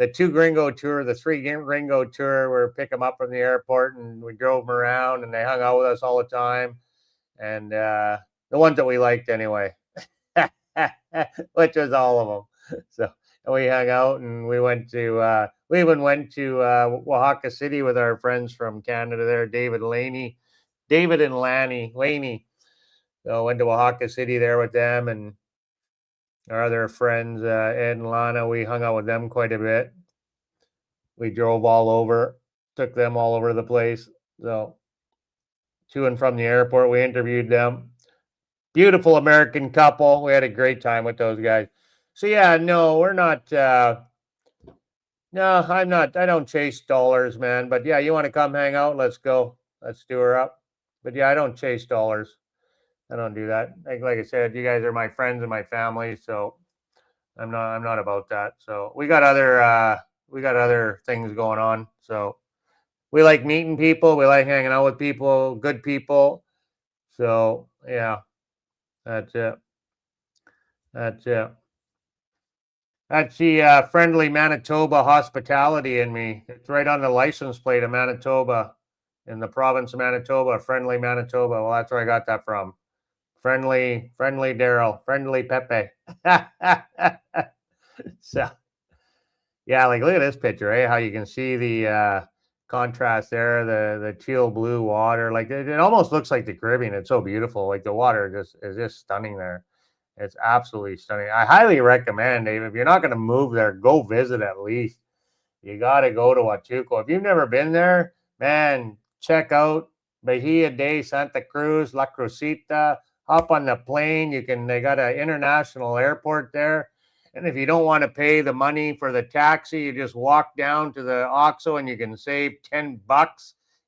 2 gringo tour, the 3 gringo tour, where we pick them up from the airport and we drove them around, and they hung out with us all the time. And the ones that we liked anyway, which was all of them. So we hung out, and we even went to Oaxaca City with our friends from Canada there, David and Laney. So went to Oaxaca City there with them, and our other friends, Ed and Lana. We hung out with them quite a bit. We drove all over, took them all over the place. So to and from the airport, we interviewed them. Beautiful American couple. We had a great time with those guys. So yeah, no, we're not. No, I'm not. I don't chase dollars, man. But yeah, you want to come hang out? Let's go. Let's do her up. But yeah, I don't chase dollars. I don't do that. Like I said, you guys are my friends and my family, so I'm not about that. So we got other things going on. So we like meeting people. We like hanging out with people, good people. So yeah, that's it. That's it. That's the friendly Manitoba hospitality in me. It's right on the license plate of Manitoba, in the province of Manitoba. Friendly Manitoba. Well, that's where I got that from. Friendly Darryle, friendly Pepe. So, yeah, like look at this picture, eh? How you can see the contrast there, the teal blue water. Like it almost looks like the Caribbean. It's so beautiful. Like the water is just stunning there. It's absolutely stunning. I highly recommend, Dave, if you're not going to move there, go visit at least. You got to go to Huatulco. If you've never been there, man, check out Bahia de Santa Cruz, La Crucita. Hop on the plane. They got an international airport there. And if you don't want to pay the money for the taxi, you just walk down to the OXXO and you can save $10.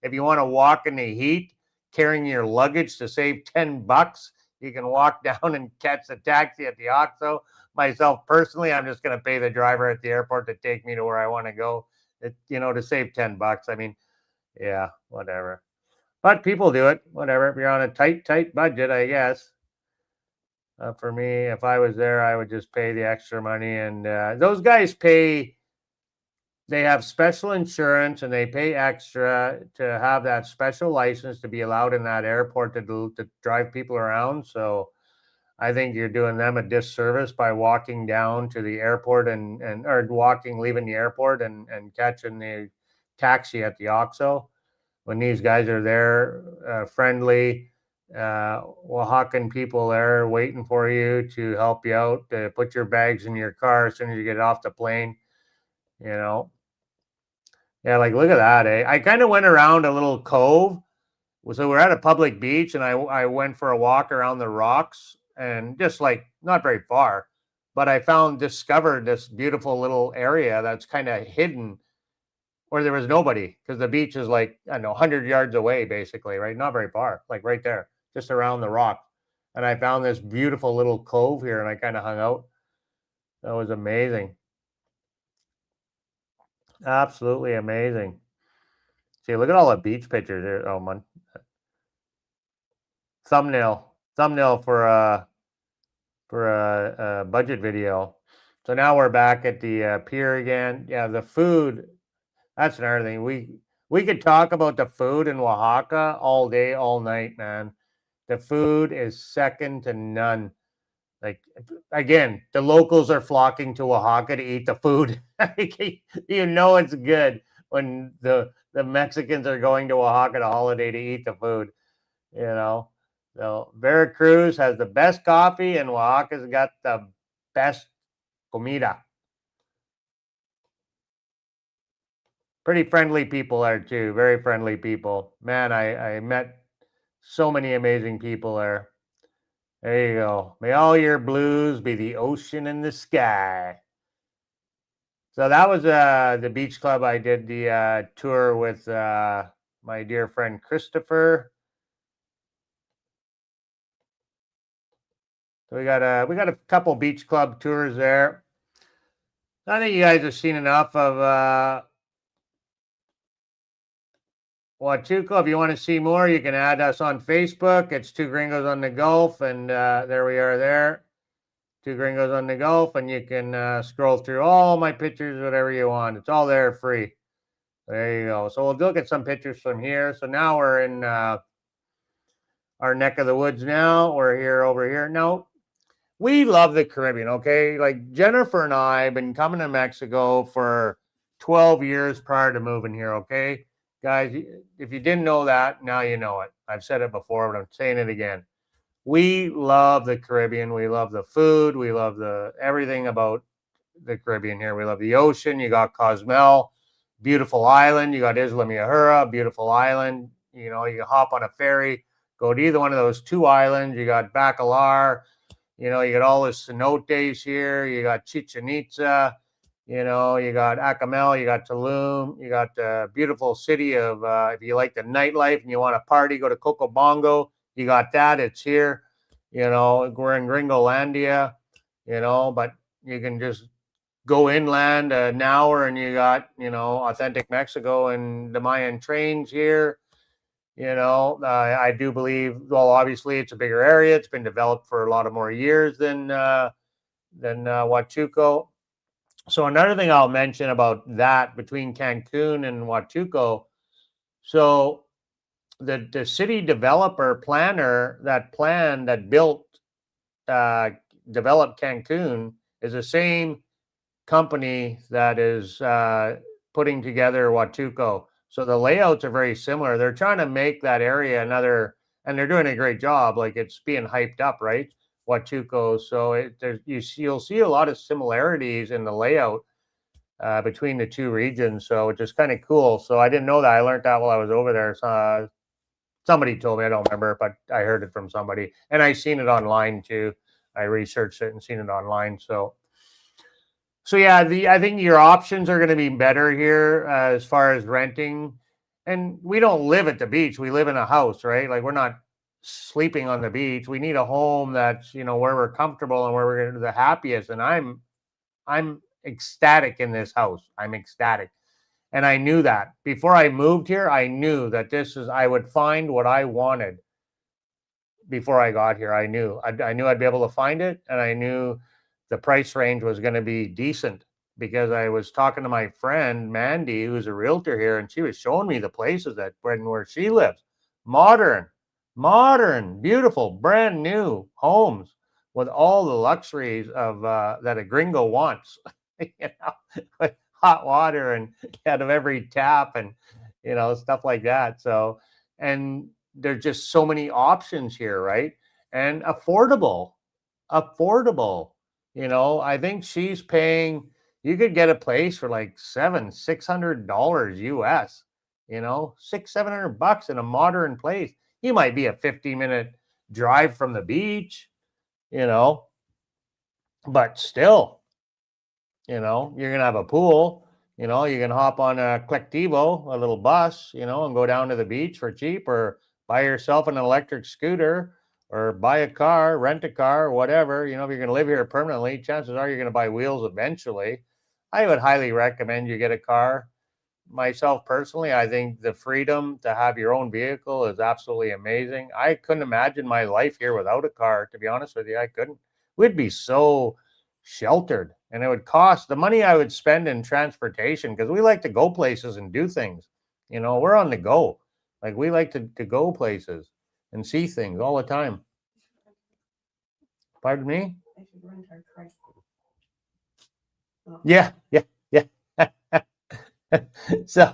If you want to walk in the heat, carrying your luggage to save $10, you can walk down and catch the taxi at the OXXO. Myself personally, I'm just going to pay the driver at the airport to take me to where I want to go, to save $10. I mean, yeah, whatever. But people do it, whatever. If you're on a tight budget, I guess. For me, if I was there, I would just pay the extra money. And those guys they have special insurance and they pay extra to have that special license to be allowed in that airport to drive people around. So I think you're doing them a disservice by walking down to the airport or leaving the airport and catching the taxi at the OXXO when these guys are there, friendly, Oaxacan people there waiting for you to help you out, to put your bags in your car as soon as you get off the plane. Yeah, like look at that, eh? I kind of went around a little cove. So we're at a public beach and I went for a walk around the rocks and just like not very far, but I discovered this beautiful little area that's kind of hidden where there was nobody because the beach is like, I don't know, 100 yards away, basically, right? Not very far, like right there, just around the rock. And I found this beautiful little cove here and I kind of hung out. That was amazing. Absolutely amazing. See, look at all the beach pictures here. Oh, man. Thumbnail for a budget video. So now we're back at the pier again. Yeah, the food. That's another thing. We could talk about the food in Oaxaca all day, all night, man. The food is second to none. Like again, the locals are flocking to Oaxaca to eat the food. It's good when the Mexicans are going to Oaxaca to holiday to eat the food. So Veracruz has the best coffee and Oaxaca's got the best comida. Pretty friendly people there too. Very friendly people. Man, I met so many amazing people there. There you go. May all your blues be the ocean and the sky. So that was the beach club. I did the tour with my dear friend Christopher. So we got a couple beach club tours there. I think you guys have seen enough of Huatulco. If you want to see more, you can add us on Facebook. It's Two Gringos on the Gulf, and there we are there. Two Gringos on the Gulf, and you can scroll through all my pictures, whatever you want. It's all there free. There you go. So we'll look at some pictures from here. So now we're in our neck of the woods now. We're over here. Now, we love the Caribbean, okay? Like Jennifer and I have been coming to Mexico for 12 years prior to moving here, okay? Guys, if you didn't know that, now you know it. I've said it before, but I'm saying it again. We love the Caribbean. We love the food. We love everything about the Caribbean here. We love the ocean. You got Cozumel, beautiful island. You got Isla Mujeres, beautiful island. You can hop on a ferry, go to either one of those two islands. You got Bacalar. You got all the cenotes here. You got Chichen Itza. You got Acamel. You got Tulum. You got the beautiful city of, if you like the nightlife and you want to party, go to Cocobongo. You got that. It's here. We're in Gringolandia, but you can just go inland an hour and you got, authentic Mexico and the Mayan trains here. I do believe, well, obviously it's a bigger area. It's been developed for a lot of more years than Huatulco. So another thing I'll mention about that between Cancun and Huatulco. So the city developer planner that developed Cancun is the same company that is putting together Huatulco. So the layouts are very similar. They're trying to make that area and they're doing a great job. Like it's being hyped up, right? Huatulco. So you'll see a lot of similarities in the layout between the two regions. So it's just kind of cool. So I didn't know that. I learned that while I was over there. So, somebody told me, I don't remember, but I heard it from somebody. And I seen it online too. I researched it and seen it online. So So yeah, I think your options are going to be better here as far as renting. And we don't live at the beach. We live in a house, right? Like we're not sleeping on the beach. We need a home that's, you know, where we're comfortable and where we're the happiest. And I'm ecstatic in this house. I'm ecstatic. And I knew that. Before I moved here, I knew that I would find what I wanted before I got here. I knew I'd be able to find it, and I knew the price range was going to be decent because I was talking to my friend Mandy, who's a realtor here, and she was showing me the places that where she lives, modern, beautiful, brand new homes with all the luxuries of that a gringo wants, you know, with hot water and out of every tap and you know stuff like that. So and there's just so many options here, right? And affordable. You know, I think she's paying. You could get a place for like $600 US. You know, 700 bucks in a modern place. You might be a 50-minute drive from the beach. You know, but still, you know, you're gonna have a pool. You know, you can hop on a collectivo, a little bus, you know, and go down to the beach for cheap, or buy yourself an electric scooter, or buy a car, rent a car, or whatever. You know, if you're gonna live here permanently, chances are you're gonna buy wheels eventually. I would highly recommend you get a car. Myself personally, I think the freedom to have your own vehicle is absolutely amazing. I couldn't imagine my life here without a car, to be honest with you. I couldn't. We'd be so sheltered, and it would cost the money I would spend in transportation because we like to go places and do things. You know, we're on the go. Like we like to go places and see things all the time. Pardon me? I should rent our car. Oh. Yeah. So,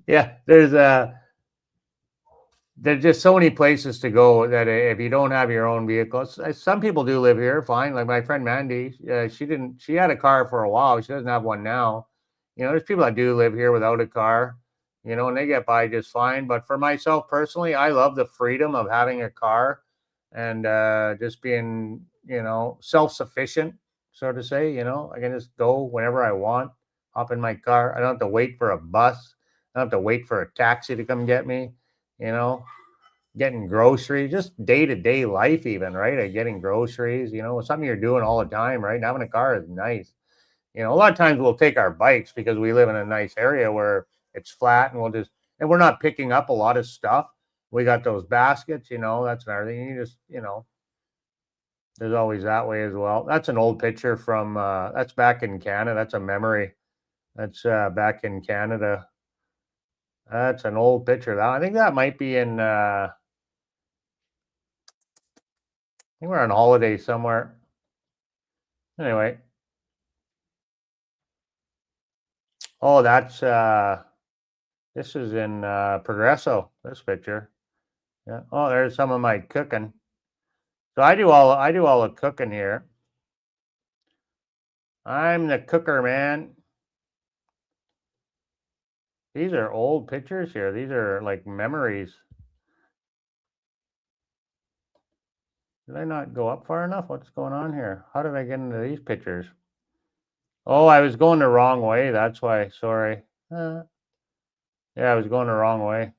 yeah, there's just so many places to go that if you don't have your own vehicle, some people do live here, fine. Like my friend Mandy, she had a car for a while. She doesn't have one now. You know, there's people that do live here without a car, you know, and they get by just fine. But for myself personally, I love the freedom of having a car and just being, you know, self-sufficient, so to say. You know, I can just go whenever I want, hop in my car. I don't have to wait for a bus. I don't have to wait for a taxi to come get me, you know, getting groceries, just day-to-day life even, right? Like getting groceries, you know, something you're doing all the time, right? And having a car is nice. You know, a lot of times we'll take our bikes because we live in a nice area where it's flat and and we're not picking up a lot of stuff. We got those baskets, you know, that's another thing. You just, you know, there's always that way as well. That's an old picture from, that's back in Canada. That's a memory. That's back in Canada. That's an old picture. I think that might be in, I think we're on holiday somewhere. Anyway. Oh, that's this is in Progresso, this picture. Yeah. Oh, there's some of my cooking. So I do all the cooking here. I'm the cooker, man. These are old pictures here. These are like memories. Did I not go up far enough? What's going on here? How did I get into these pictures? Oh, I was going the wrong way. That's why. Sorry. Yeah, I was going the wrong way.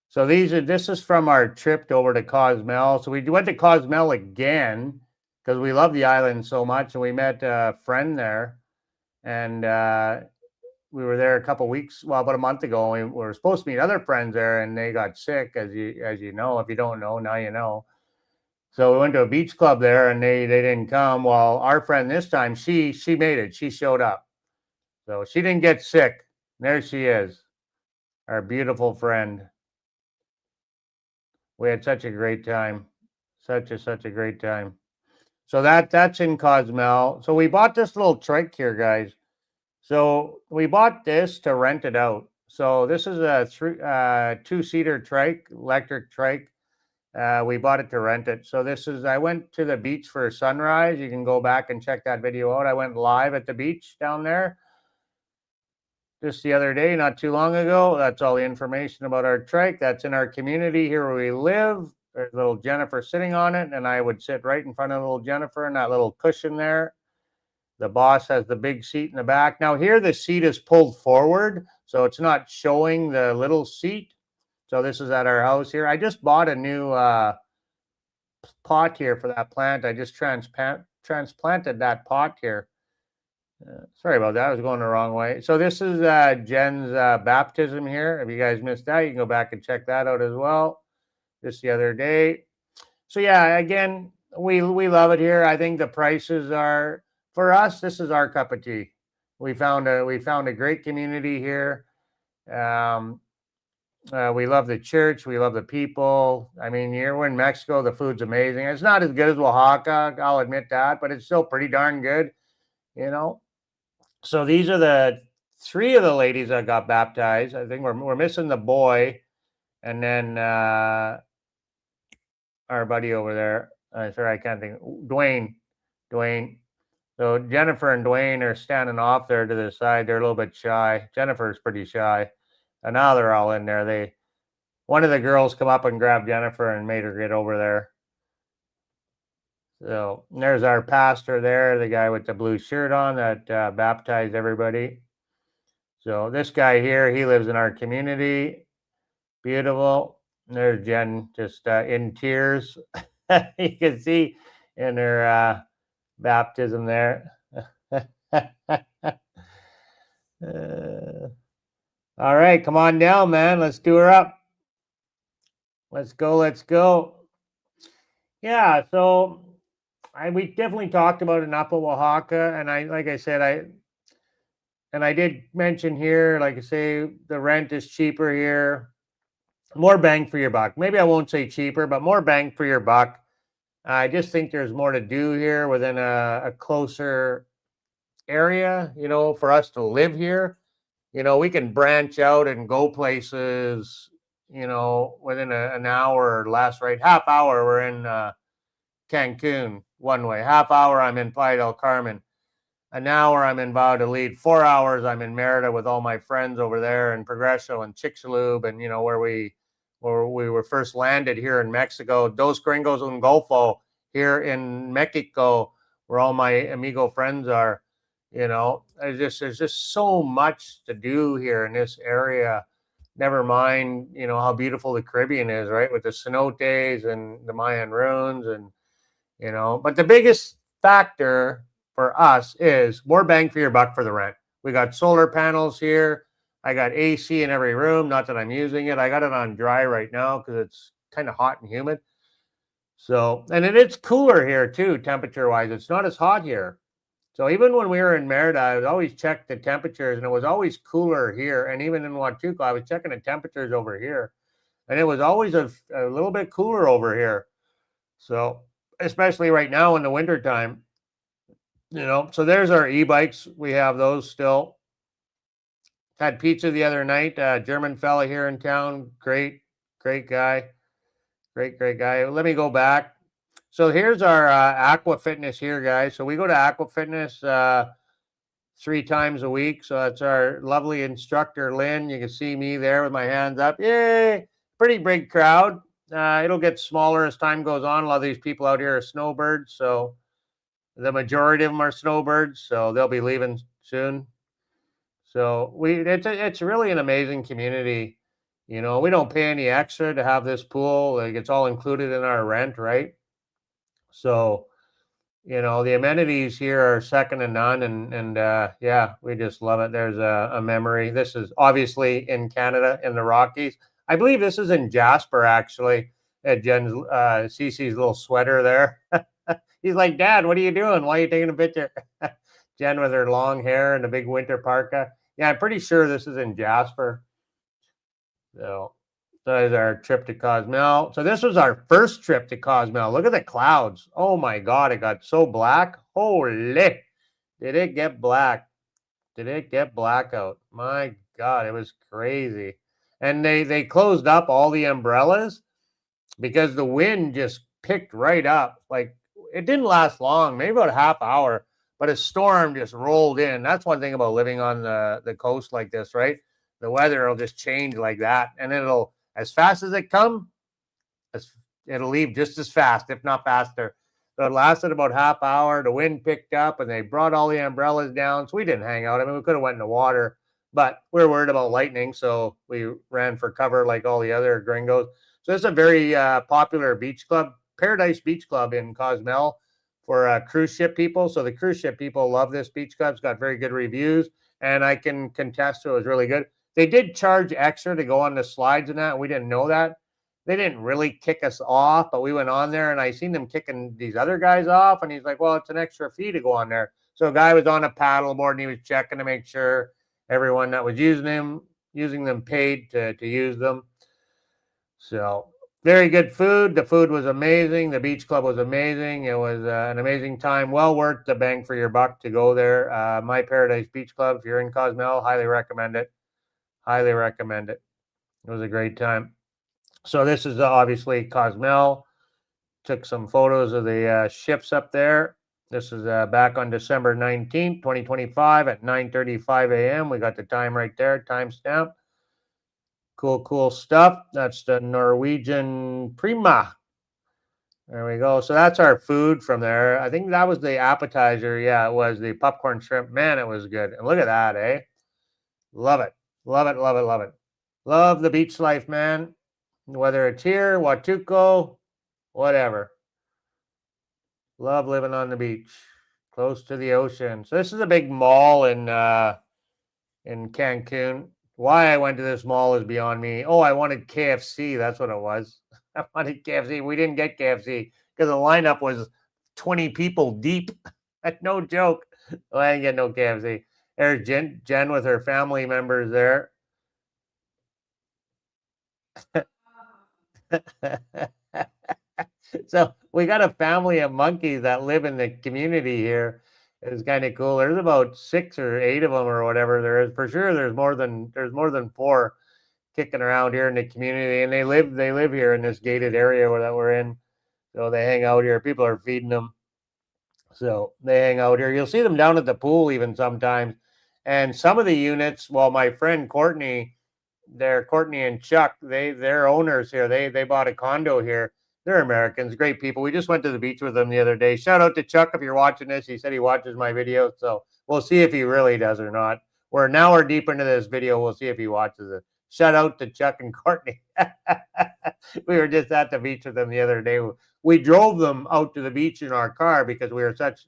So this is from our trip over to Cozumel. So we went to Cozumel again because we love the island so much, and we met a friend there, and we were there a couple weeks, well, about a month ago. And we were supposed to meet other friends there, and they got sick, as you know. If you don't know, now you know. So we went to a beach club there, and they didn't come. Well, our friend this time, she made it. She showed up, so she didn't get sick. There she is, our beautiful friend. We had such a great time, such a great time. So that's in Cozumel. So we bought this little trike here, guys. So we bought this to rent it out. So this is a two-seater trike, electric trike. We bought it to rent it. So I went to the beach for sunrise. You can go back and check that video out. I went live at the beach down there just the other day, not too long ago. That's all the information about our trike. That's in our community here where we live. There's little Jennifer sitting on it, and I would sit right in front of little Jennifer in that little cushion there. The boss has the big seat in the back. Now here the seat is pulled forward, so it's not showing the little seat. So this is at our house here. I just bought a new pot here for that plant. I just transplanted that pot here. Sorry about that. I was going the wrong way. So this is Jen's baptism here. If you guys missed that, you can go back and check that out as well. Just the other day. So yeah, again, we love it here. I think the prices are, for us, this is our cup of tea. We found a great community here. We love the church. We love the people. I mean, we're in Mexico. The food's amazing. It's not as good as Oaxaca, I'll admit that, but it's still pretty darn good, you know. So these are the 3 of the ladies that got baptized. I think we're missing the boy, and then our buddy over there. Sorry, I can't think. Dwayne. So Jennifer and Dwayne are standing off there to the side. They're a little bit shy. Jennifer's pretty shy. And now they're all in there. One of the girls come up and grabbed Jennifer and made her get over there. So there's our pastor there, the guy with the blue shirt on that baptized everybody. So this guy here, he lives in our community. Beautiful. There's Jen just in tears. You can see in her baptism there. All right, come on down, man. Let's do her up. Let's go. Yeah, so we definitely talked about enough of Oaxaca, and I did mention here, like I say, the rent is cheaper here. More bang for your buck. Maybe I won't say cheaper, but more bang for your buck. I just think there's more to do here within a closer area, for us to live here. We can branch out and go places, within an hour or less, right? Half hour, we're in Cancun one way. Half hour, I'm in Playa del Carmen. An hour, I'm in Valladolid. 4 hours, I'm in Merida with all my friends over there in Progreso and Chicxulub, and, where we were first landed here in Mexico. Dos Gringos un Golfo here in Mexico, where all my amigo friends are. There's just so much to do here in this area. Never mind, how beautiful the Caribbean is, right? With the cenotes and the Mayan ruins, and but the biggest factor for us is more bang for your buck for the rent. We got solar panels here. I got AC in every room. Not that I'm using it. I got it on dry right now because it's kind of hot and humid. So, and it's cooler here too, temperature-wise. It's not as hot here. So even when we were in Merida, I would always check the temperatures, and it was always cooler here. And even in Huatulco, I was checking the temperatures over here, and it was always a little bit cooler over here. So, especially right now in the wintertime, So there's our e-bikes. We have those still. Had pizza the other night. German fella here in town. Great guy. Great guy. Let me go back. So here's our Aqua Fitness here, guys. So we go to Aqua Fitness 3 times a week. So that's our lovely instructor, Lynn. You can see me there with my hands up. Yay! Pretty big crowd. It'll get smaller as time goes on. A lot of these people out here are snowbirds. So the majority of them are snowbirds. So they'll be leaving soon. So it's really an amazing community. We don't pay any extra to have this pool. Like, it's all included in our rent, right? So, the amenities here are second to none, and yeah, we just love it. There's a memory. This is obviously in Canada, in the Rockies. I believe this is in Jasper, actually. At Jen's Cece's little sweater there. He's like, Dad, what are you doing? Why are you taking a picture? Jen with her long hair and a big winter parka. Yeah, I'm pretty sure this is in Jasper. So that is our trip to Cozumel. So this was our first trip to Cozumel. Look at the clouds. Oh my God, it got so black. Holy, did it get black? Did it get blackout? My God, it was crazy. And they closed up all the umbrellas because the wind just picked right up. Like, it didn't last long, maybe about a half hour, but a storm just rolled in. That's one thing about living on the coast like this, right? The weather will just change like that, and it'll, as fast as it comes, it'll leave just as fast, if not faster. So it lasted about half hour. The wind picked up and they brought all the umbrellas down. So we didn't hang out. I mean, we could have went in the water, but we were worried about lightning. So we ran for cover like all the other gringos. So it's a very popular beach club, Paradise Beach Club in Cozumel for cruise ship people. So the cruise ship people love this beach club. It's got very good reviews. And I can contest to it was really good. They did charge extra to go on the slides and that. And we didn't know that. They didn't really kick us off, but we went on there and I seen them kicking these other guys off. And he's like, well, it's an extra fee to go on there. So a guy was on a paddleboard and he was checking to make sure everyone that was using them paid to use them. So very good food. The food was amazing. The beach club was amazing. It was an amazing time. Well worth the bang for your buck to go there. My Paradise Beach Club, if you're in Cozumel, highly recommend it. Highly recommend it. It was a great time. So this is obviously Cozumel. Took some photos of the ships up there. This is back on December 19th, 2025 at 9:35 a.m. We got the time right there, timestamp. Cool stuff. That's the Norwegian Prima. There we go. So that's our food from there. I think that was the appetizer. Yeah, it was the popcorn shrimp. Man, it was good. And look at that, eh? Love it. Love it, love it, love it. Love the beach life, man. Whether it's here, Huatulco, whatever. Love living on the beach, close to the ocean. So this is a big mall in Cancun. Why I went to this mall is beyond me. Oh, I wanted KFC. That's what it was. I wanted KFC. We didn't get KFC because the lineup was 20 people deep. That's no joke. Well, I didn't get no KFC. There's Jen with her family members there. So we got a family of monkeys that live in the community here. It's kind of cool. There's about 6 or 8 of them or whatever there is. For sure, there's more than 4 kicking around here in the community, and they live here in this gated area that we're in. So they hang out here. People are feeding them. So they hang out here. You'll see them down at the pool even sometimes. And some of the units, well, my friend Courtney, Courtney and Chuck, they're owners here. They bought a condo here. They're Americans, great people. We just went to the beach with them the other day. Shout out to Chuck if you're watching this. He said he watches my videos, so we'll see if he really does or not. We're an hour deep into this video. We'll see if he watches it. Shout out to Chuck and Courtney. We were just at the beach with them the other day. We drove them out to the beach in our car because we are such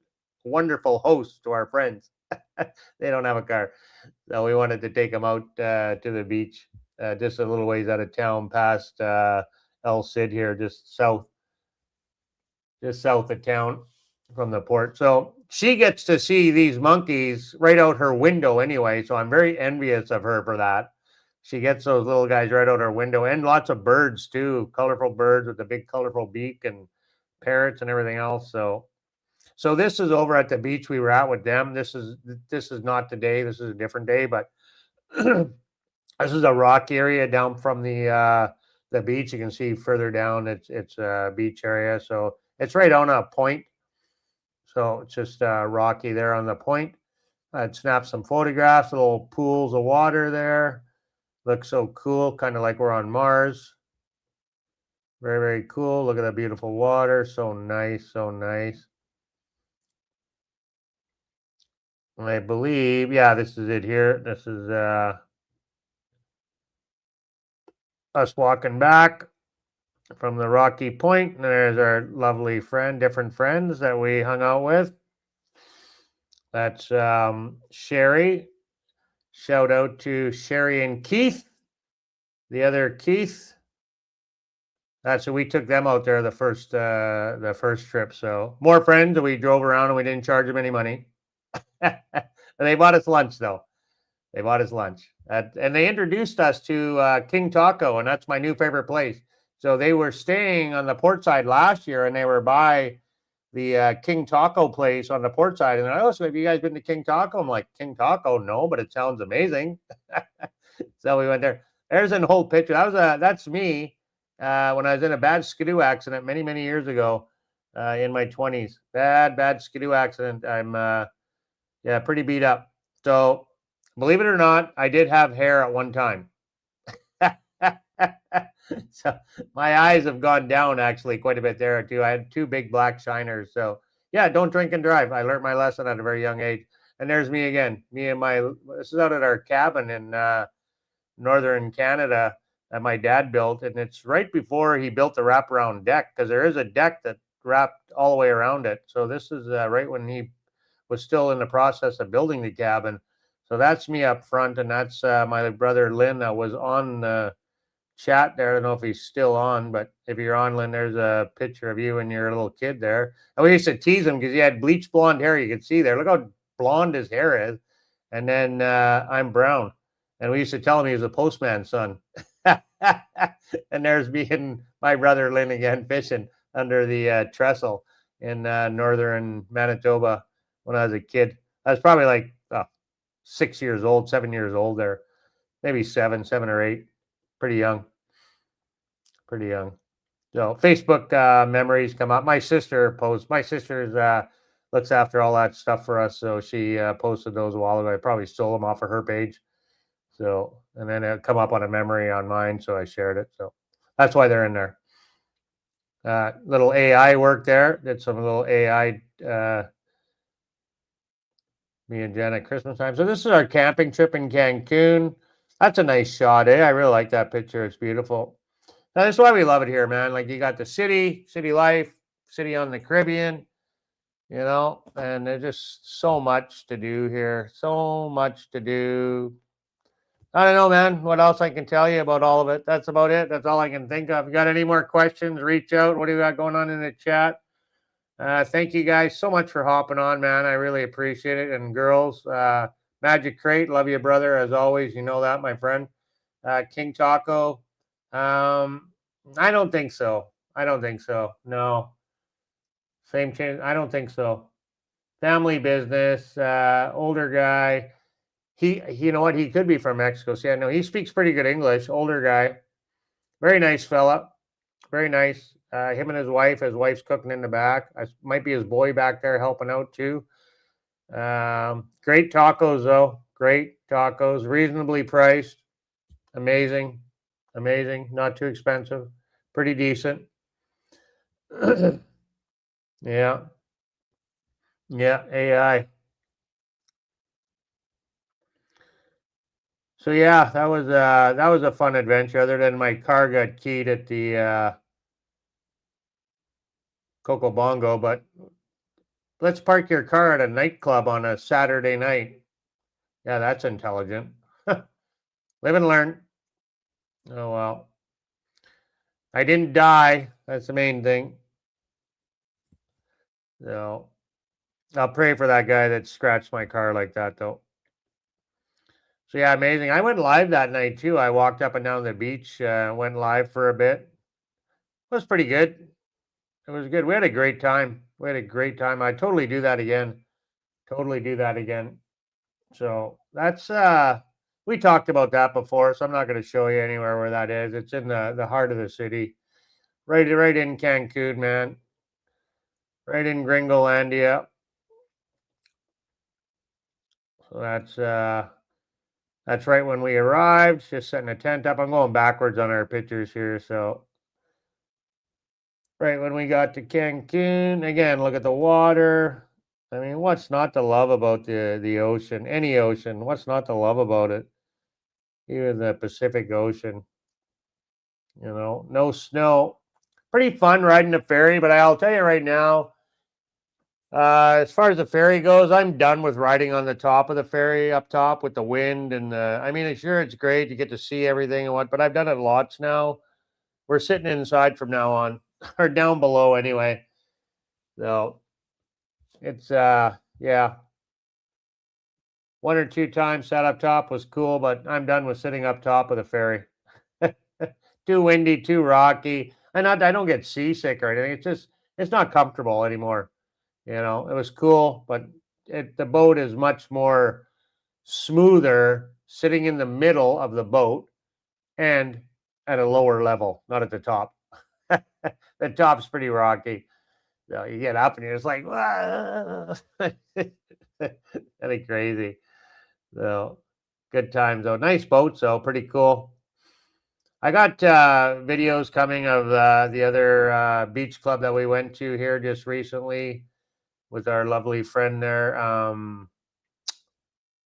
wonderful hosts to our friends. They don't have a car. So we wanted to take them out to the beach, just a little ways out of town past El Cid here, just south of town from the port. So she gets to see these monkeys right out her window anyway. So I'm very envious of her for that. She gets those little guys right out her window, and lots of birds too, colorful birds with a big colorful beak and parrots and everything else. So this is over at the beach we were at with them. This is not today. This is a different day, but this is a rock area down from the beach. You can see further down. It's a beach area, so it's right on a point. So it's just rocky there on the point. I'd snap some photographs. Little pools of water there. Looks so cool, kind of like we're on Mars. Very, very cool. Look at that beautiful water. So nice, so nice. I believe, yeah, this is it here. This is us walking back from the rocky point. And there's our lovely friend, different friends that we hung out with. That's Sherry. Shout out to Sherry and Keith, the other Keith. So we took them out there the first trip. So more friends. We drove around and we didn't charge them any money. They bought us lunch though. They bought us lunch, and they introduced us to King Taco, and that's my new favorite place. So they were staying on the port side last year, and they were by the King Taco place on the port side. And they're like, oh, so have you guys been to King Taco? I'm like, King Taco? No, but it sounds amazing. So we went there. There's an whole picture. That's me when I was in a bad skidoo accident many, many years ago in my 20s. Bad skidoo accident. I'm pretty beat up. So believe it or not, I did have hair at one time. So my eyes have gone down actually quite a bit there too. I had two big black shiners. So yeah, don't drink and drive. I learned my lesson at a very young age. And there's me again. Me and my this is out at our cabin in northern Canada that my dad built, and it's right before he built the wraparound deck because there is a deck that wrapped all the way around it. So this is right when he was still in the process of building the cabin. So that's me up front, and that's my brother Lynn that was on the chat there. I don't know if he's still on, but if you're on, Lynn, there's a picture of you and your little kid there. And we used to tease him because he had bleach blonde hair. You could see there. Look how blonde his hair is. And then I'm brown. And we used to tell him he was a postman's son. And there's me and my brother Lynn again fishing under the trestle in northern Manitoba when I was a kid. I was probably like 6 years old, 7 years old there, maybe seven or eight. Pretty young. So Facebook memories come up. My sister posts. My sister's looks after all that stuff for us, so she posted those a while ago. I probably stole them off of her page. So, and then it come up on a memory on mine, so I shared it. So that's why they're in there. Little AI work there. Did some little AI. Me and Jen at Christmas time. So this is our camping trip in Cancun. That's a nice shot, eh? I really like that picture. It's beautiful. Now, that's why we love it here, man. Like you got the city life, city on the Caribbean, you know, and there's just so much to do here. So much to do. I don't know, man, what else I can tell you about all of it. That's about it. That's all I can think of. If you got any more questions, reach out. What do you got going on in the chat? Thank you guys so much for hopping on, man. I really appreciate it. And girls, Magic Crate, love you, brother, as always. You know that, my friend. King Taco. I don't think so. No. Same change. I don't think so. Family business, older guy. You know what? He could be from Mexico. See, I know he speaks pretty good English. Older guy. Very nice fella. Very nice. Him and his wife's cooking in the back. Might be his boy back there helping out too. Great tacos though. Great tacos. Reasonably priced. Amazing. Not too expensive. Pretty decent. Yeah. AI. So yeah, that was a fun adventure. Other than my car got keyed at the Coco Bongo, but let's park your car at a nightclub on a Saturday night. Yeah, that's intelligent. Live and learn. Oh well. I didn't die. That's the main thing. So I'll pray for that guy that scratched my car like that though. So yeah, amazing. I went live that night too. I walked up and down the beach, went live for a bit. It was pretty good. It was good. We had a great time. I'd totally do that again. So that's we talked about that before, so I'm not going to show you anywhere where that is. It's in the heart of the city. Right in Cancun, man. Right in Gringolandia. So that's right when we arrived. Just setting a tent up. I'm going backwards on our pictures here. So right when we got to Cancun, again, look at the water. I mean, what's not to love about the ocean? Any ocean. What's not to love about it? Even the Pacific Ocean. You know, no snow. Pretty fun riding the ferry, but I'll tell you right now, as far as the ferry goes, I'm done with riding on the top of the ferry up top with the wind and I mean, sure, it's great. You get to see everything and what, but I've done it lots now. We're sitting inside from now on, or down below anyway. So it's yeah. One or two times sat up top was cool, but I'm done with sitting up top of the ferry. Too windy, too rocky. I don't get seasick or anything. It's not comfortable anymore. You know, it was cool, but the boat is much more smoother sitting in the middle of the boat and at a lower level, not at the top. The top's pretty rocky. So you get up and you're just like, kind of crazy. So good times though. Nice boats though, pretty cool. I got videos coming of the other beach club that we went to here just recently with our lovely friend there.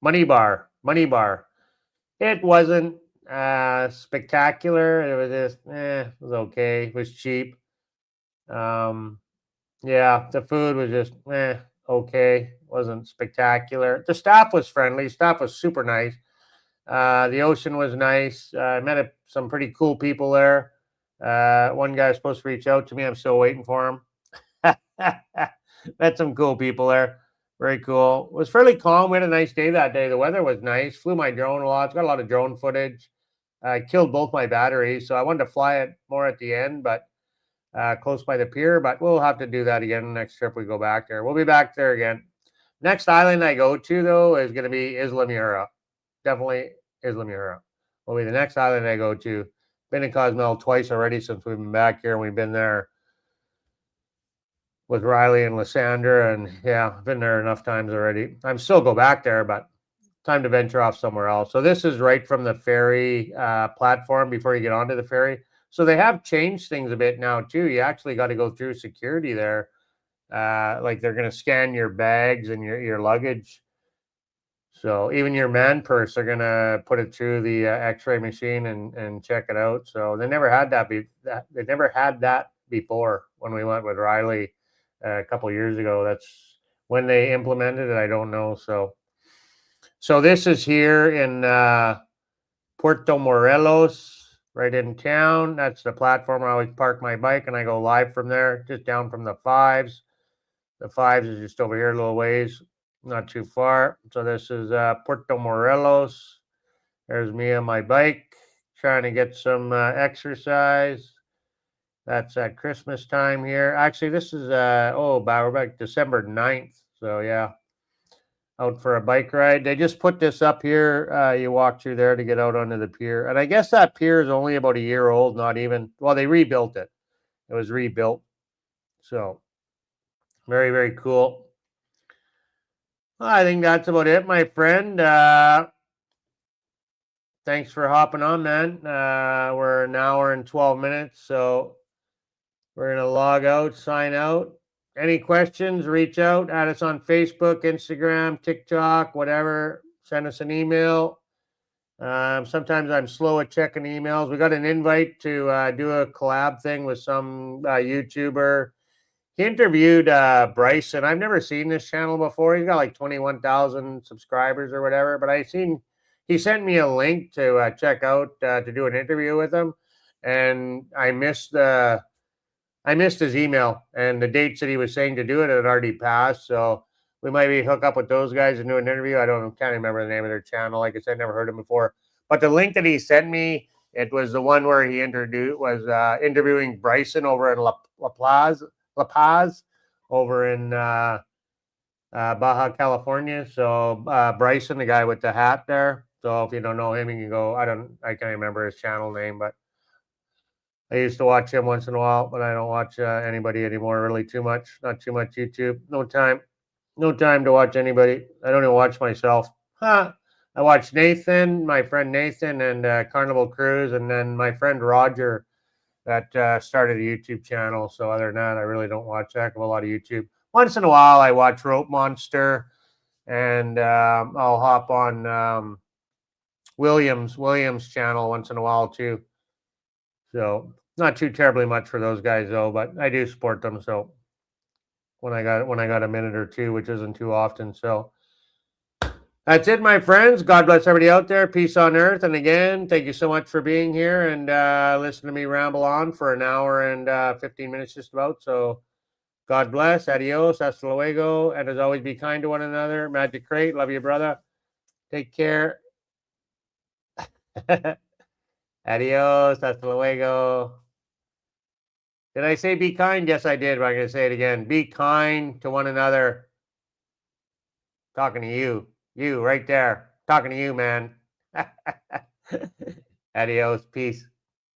Money Bar. It wasn't spectacular. It was just, it was okay. It was cheap. Yeah, the food was just, okay. Wasn't spectacular. The staff was friendly. Staff was super nice. The ocean was nice. I met some pretty cool people there. One guy was supposed to reach out to me. I'm still waiting for him. Met some cool people there. Very cool. It was fairly calm. We had a nice day that day. The weather was nice. Flew my drone a lot. Got a lot of drone footage. I killed both my batteries, so I wanted to fly it more at the end, but close by the pier. But we'll have to do that again next trip we go back there. We'll be back there again. Next island I go to, though, is going to be Isla Mujeres. Definitely Isla Mujeres will be the next island I go to. Been in Cozumel twice already since we've been back here. We've been there with Riley and Lysandra, and yeah, I've been there enough times already. I'm still go back there, but time to venture off somewhere else. So this is right from the ferry platform before you get onto the ferry. So they have changed things a bit now too. You actually got to go through security there. Like they're going to scan your bags and your luggage. So even your man purse, they're gonna put it through the X-ray machine and check it out. So they never had that. They never had that before when we went with Riley a couple years ago. That's when they implemented it. I don't know. So this is here in Puerto Morelos, right in town. That's the platform where I always park my bike, and I go live from there, just down from the Fives. The Fives is just over here a little ways. Not too far. So this is Puerto Morelos. There's me on my bike trying to get some exercise. That's at Christmas time here. Actually, this is, we're back December 9th. So yeah, out for a bike ride. They just put this up here. You walk through there to get out onto the pier. And I guess that pier is only about a year old, not even. Well, they rebuilt it. It was rebuilt. So very, very cool. I think that's about it, my friend. Thanks for hopping on, man. We're an hour and 12 minutes, so we're going to log out, sign out. Any questions, reach out. Add us on Facebook, Instagram, TikTok, whatever. Send us an email. Sometimes I'm slow at checking emails. We got an invite to do a collab thing with some YouTuber. He interviewed Bryson. I've never seen this channel before. He's got like 21,000 subscribers or whatever. But he sent me a link to check out to do an interview with him, and I missed his email, and the dates that he was saying to do it had already passed. So we might be hook up with those guys and do an interview. Can't remember the name of their channel. Like I said, never heard him before. But the link that he sent me, it was the one where he interviewing Bryson over in La Paz over in Baja California. So Bryson, the guy with the hat there. So if you don't know him, you can go. I can't remember his channel name, but I used to watch him once in a while, but I don't watch anybody anymore really too much. Not too much YouTube. No time to watch anybody. I don't even watch myself. I watch Nathan, my friend Nathan, and Carnival Cruise, and then my friend Roger that started a YouTube channel. So other than that, I really don't watch a lot of YouTube. Once in a while, I watch Rope Monster, and I'll hop on Williams' channel once in a while too. So not too terribly much for those guys though, but I do support them. So when I got a minute or two, which isn't too often. So that's it, my friends. God bless everybody out there. Peace on earth. And again, thank you so much for being here and listen to me ramble on for an hour and 15 minutes just about. So God bless. Adios. Hasta luego. And as always, be kind to one another. Magic Crate. Love you, brother. Take care. Adios. Hasta luego. Did I say be kind? Yes, I did, but I'm going to say it again. Be kind to one another. Talking to you. You right there. Talking to you, man. Adios. Peace.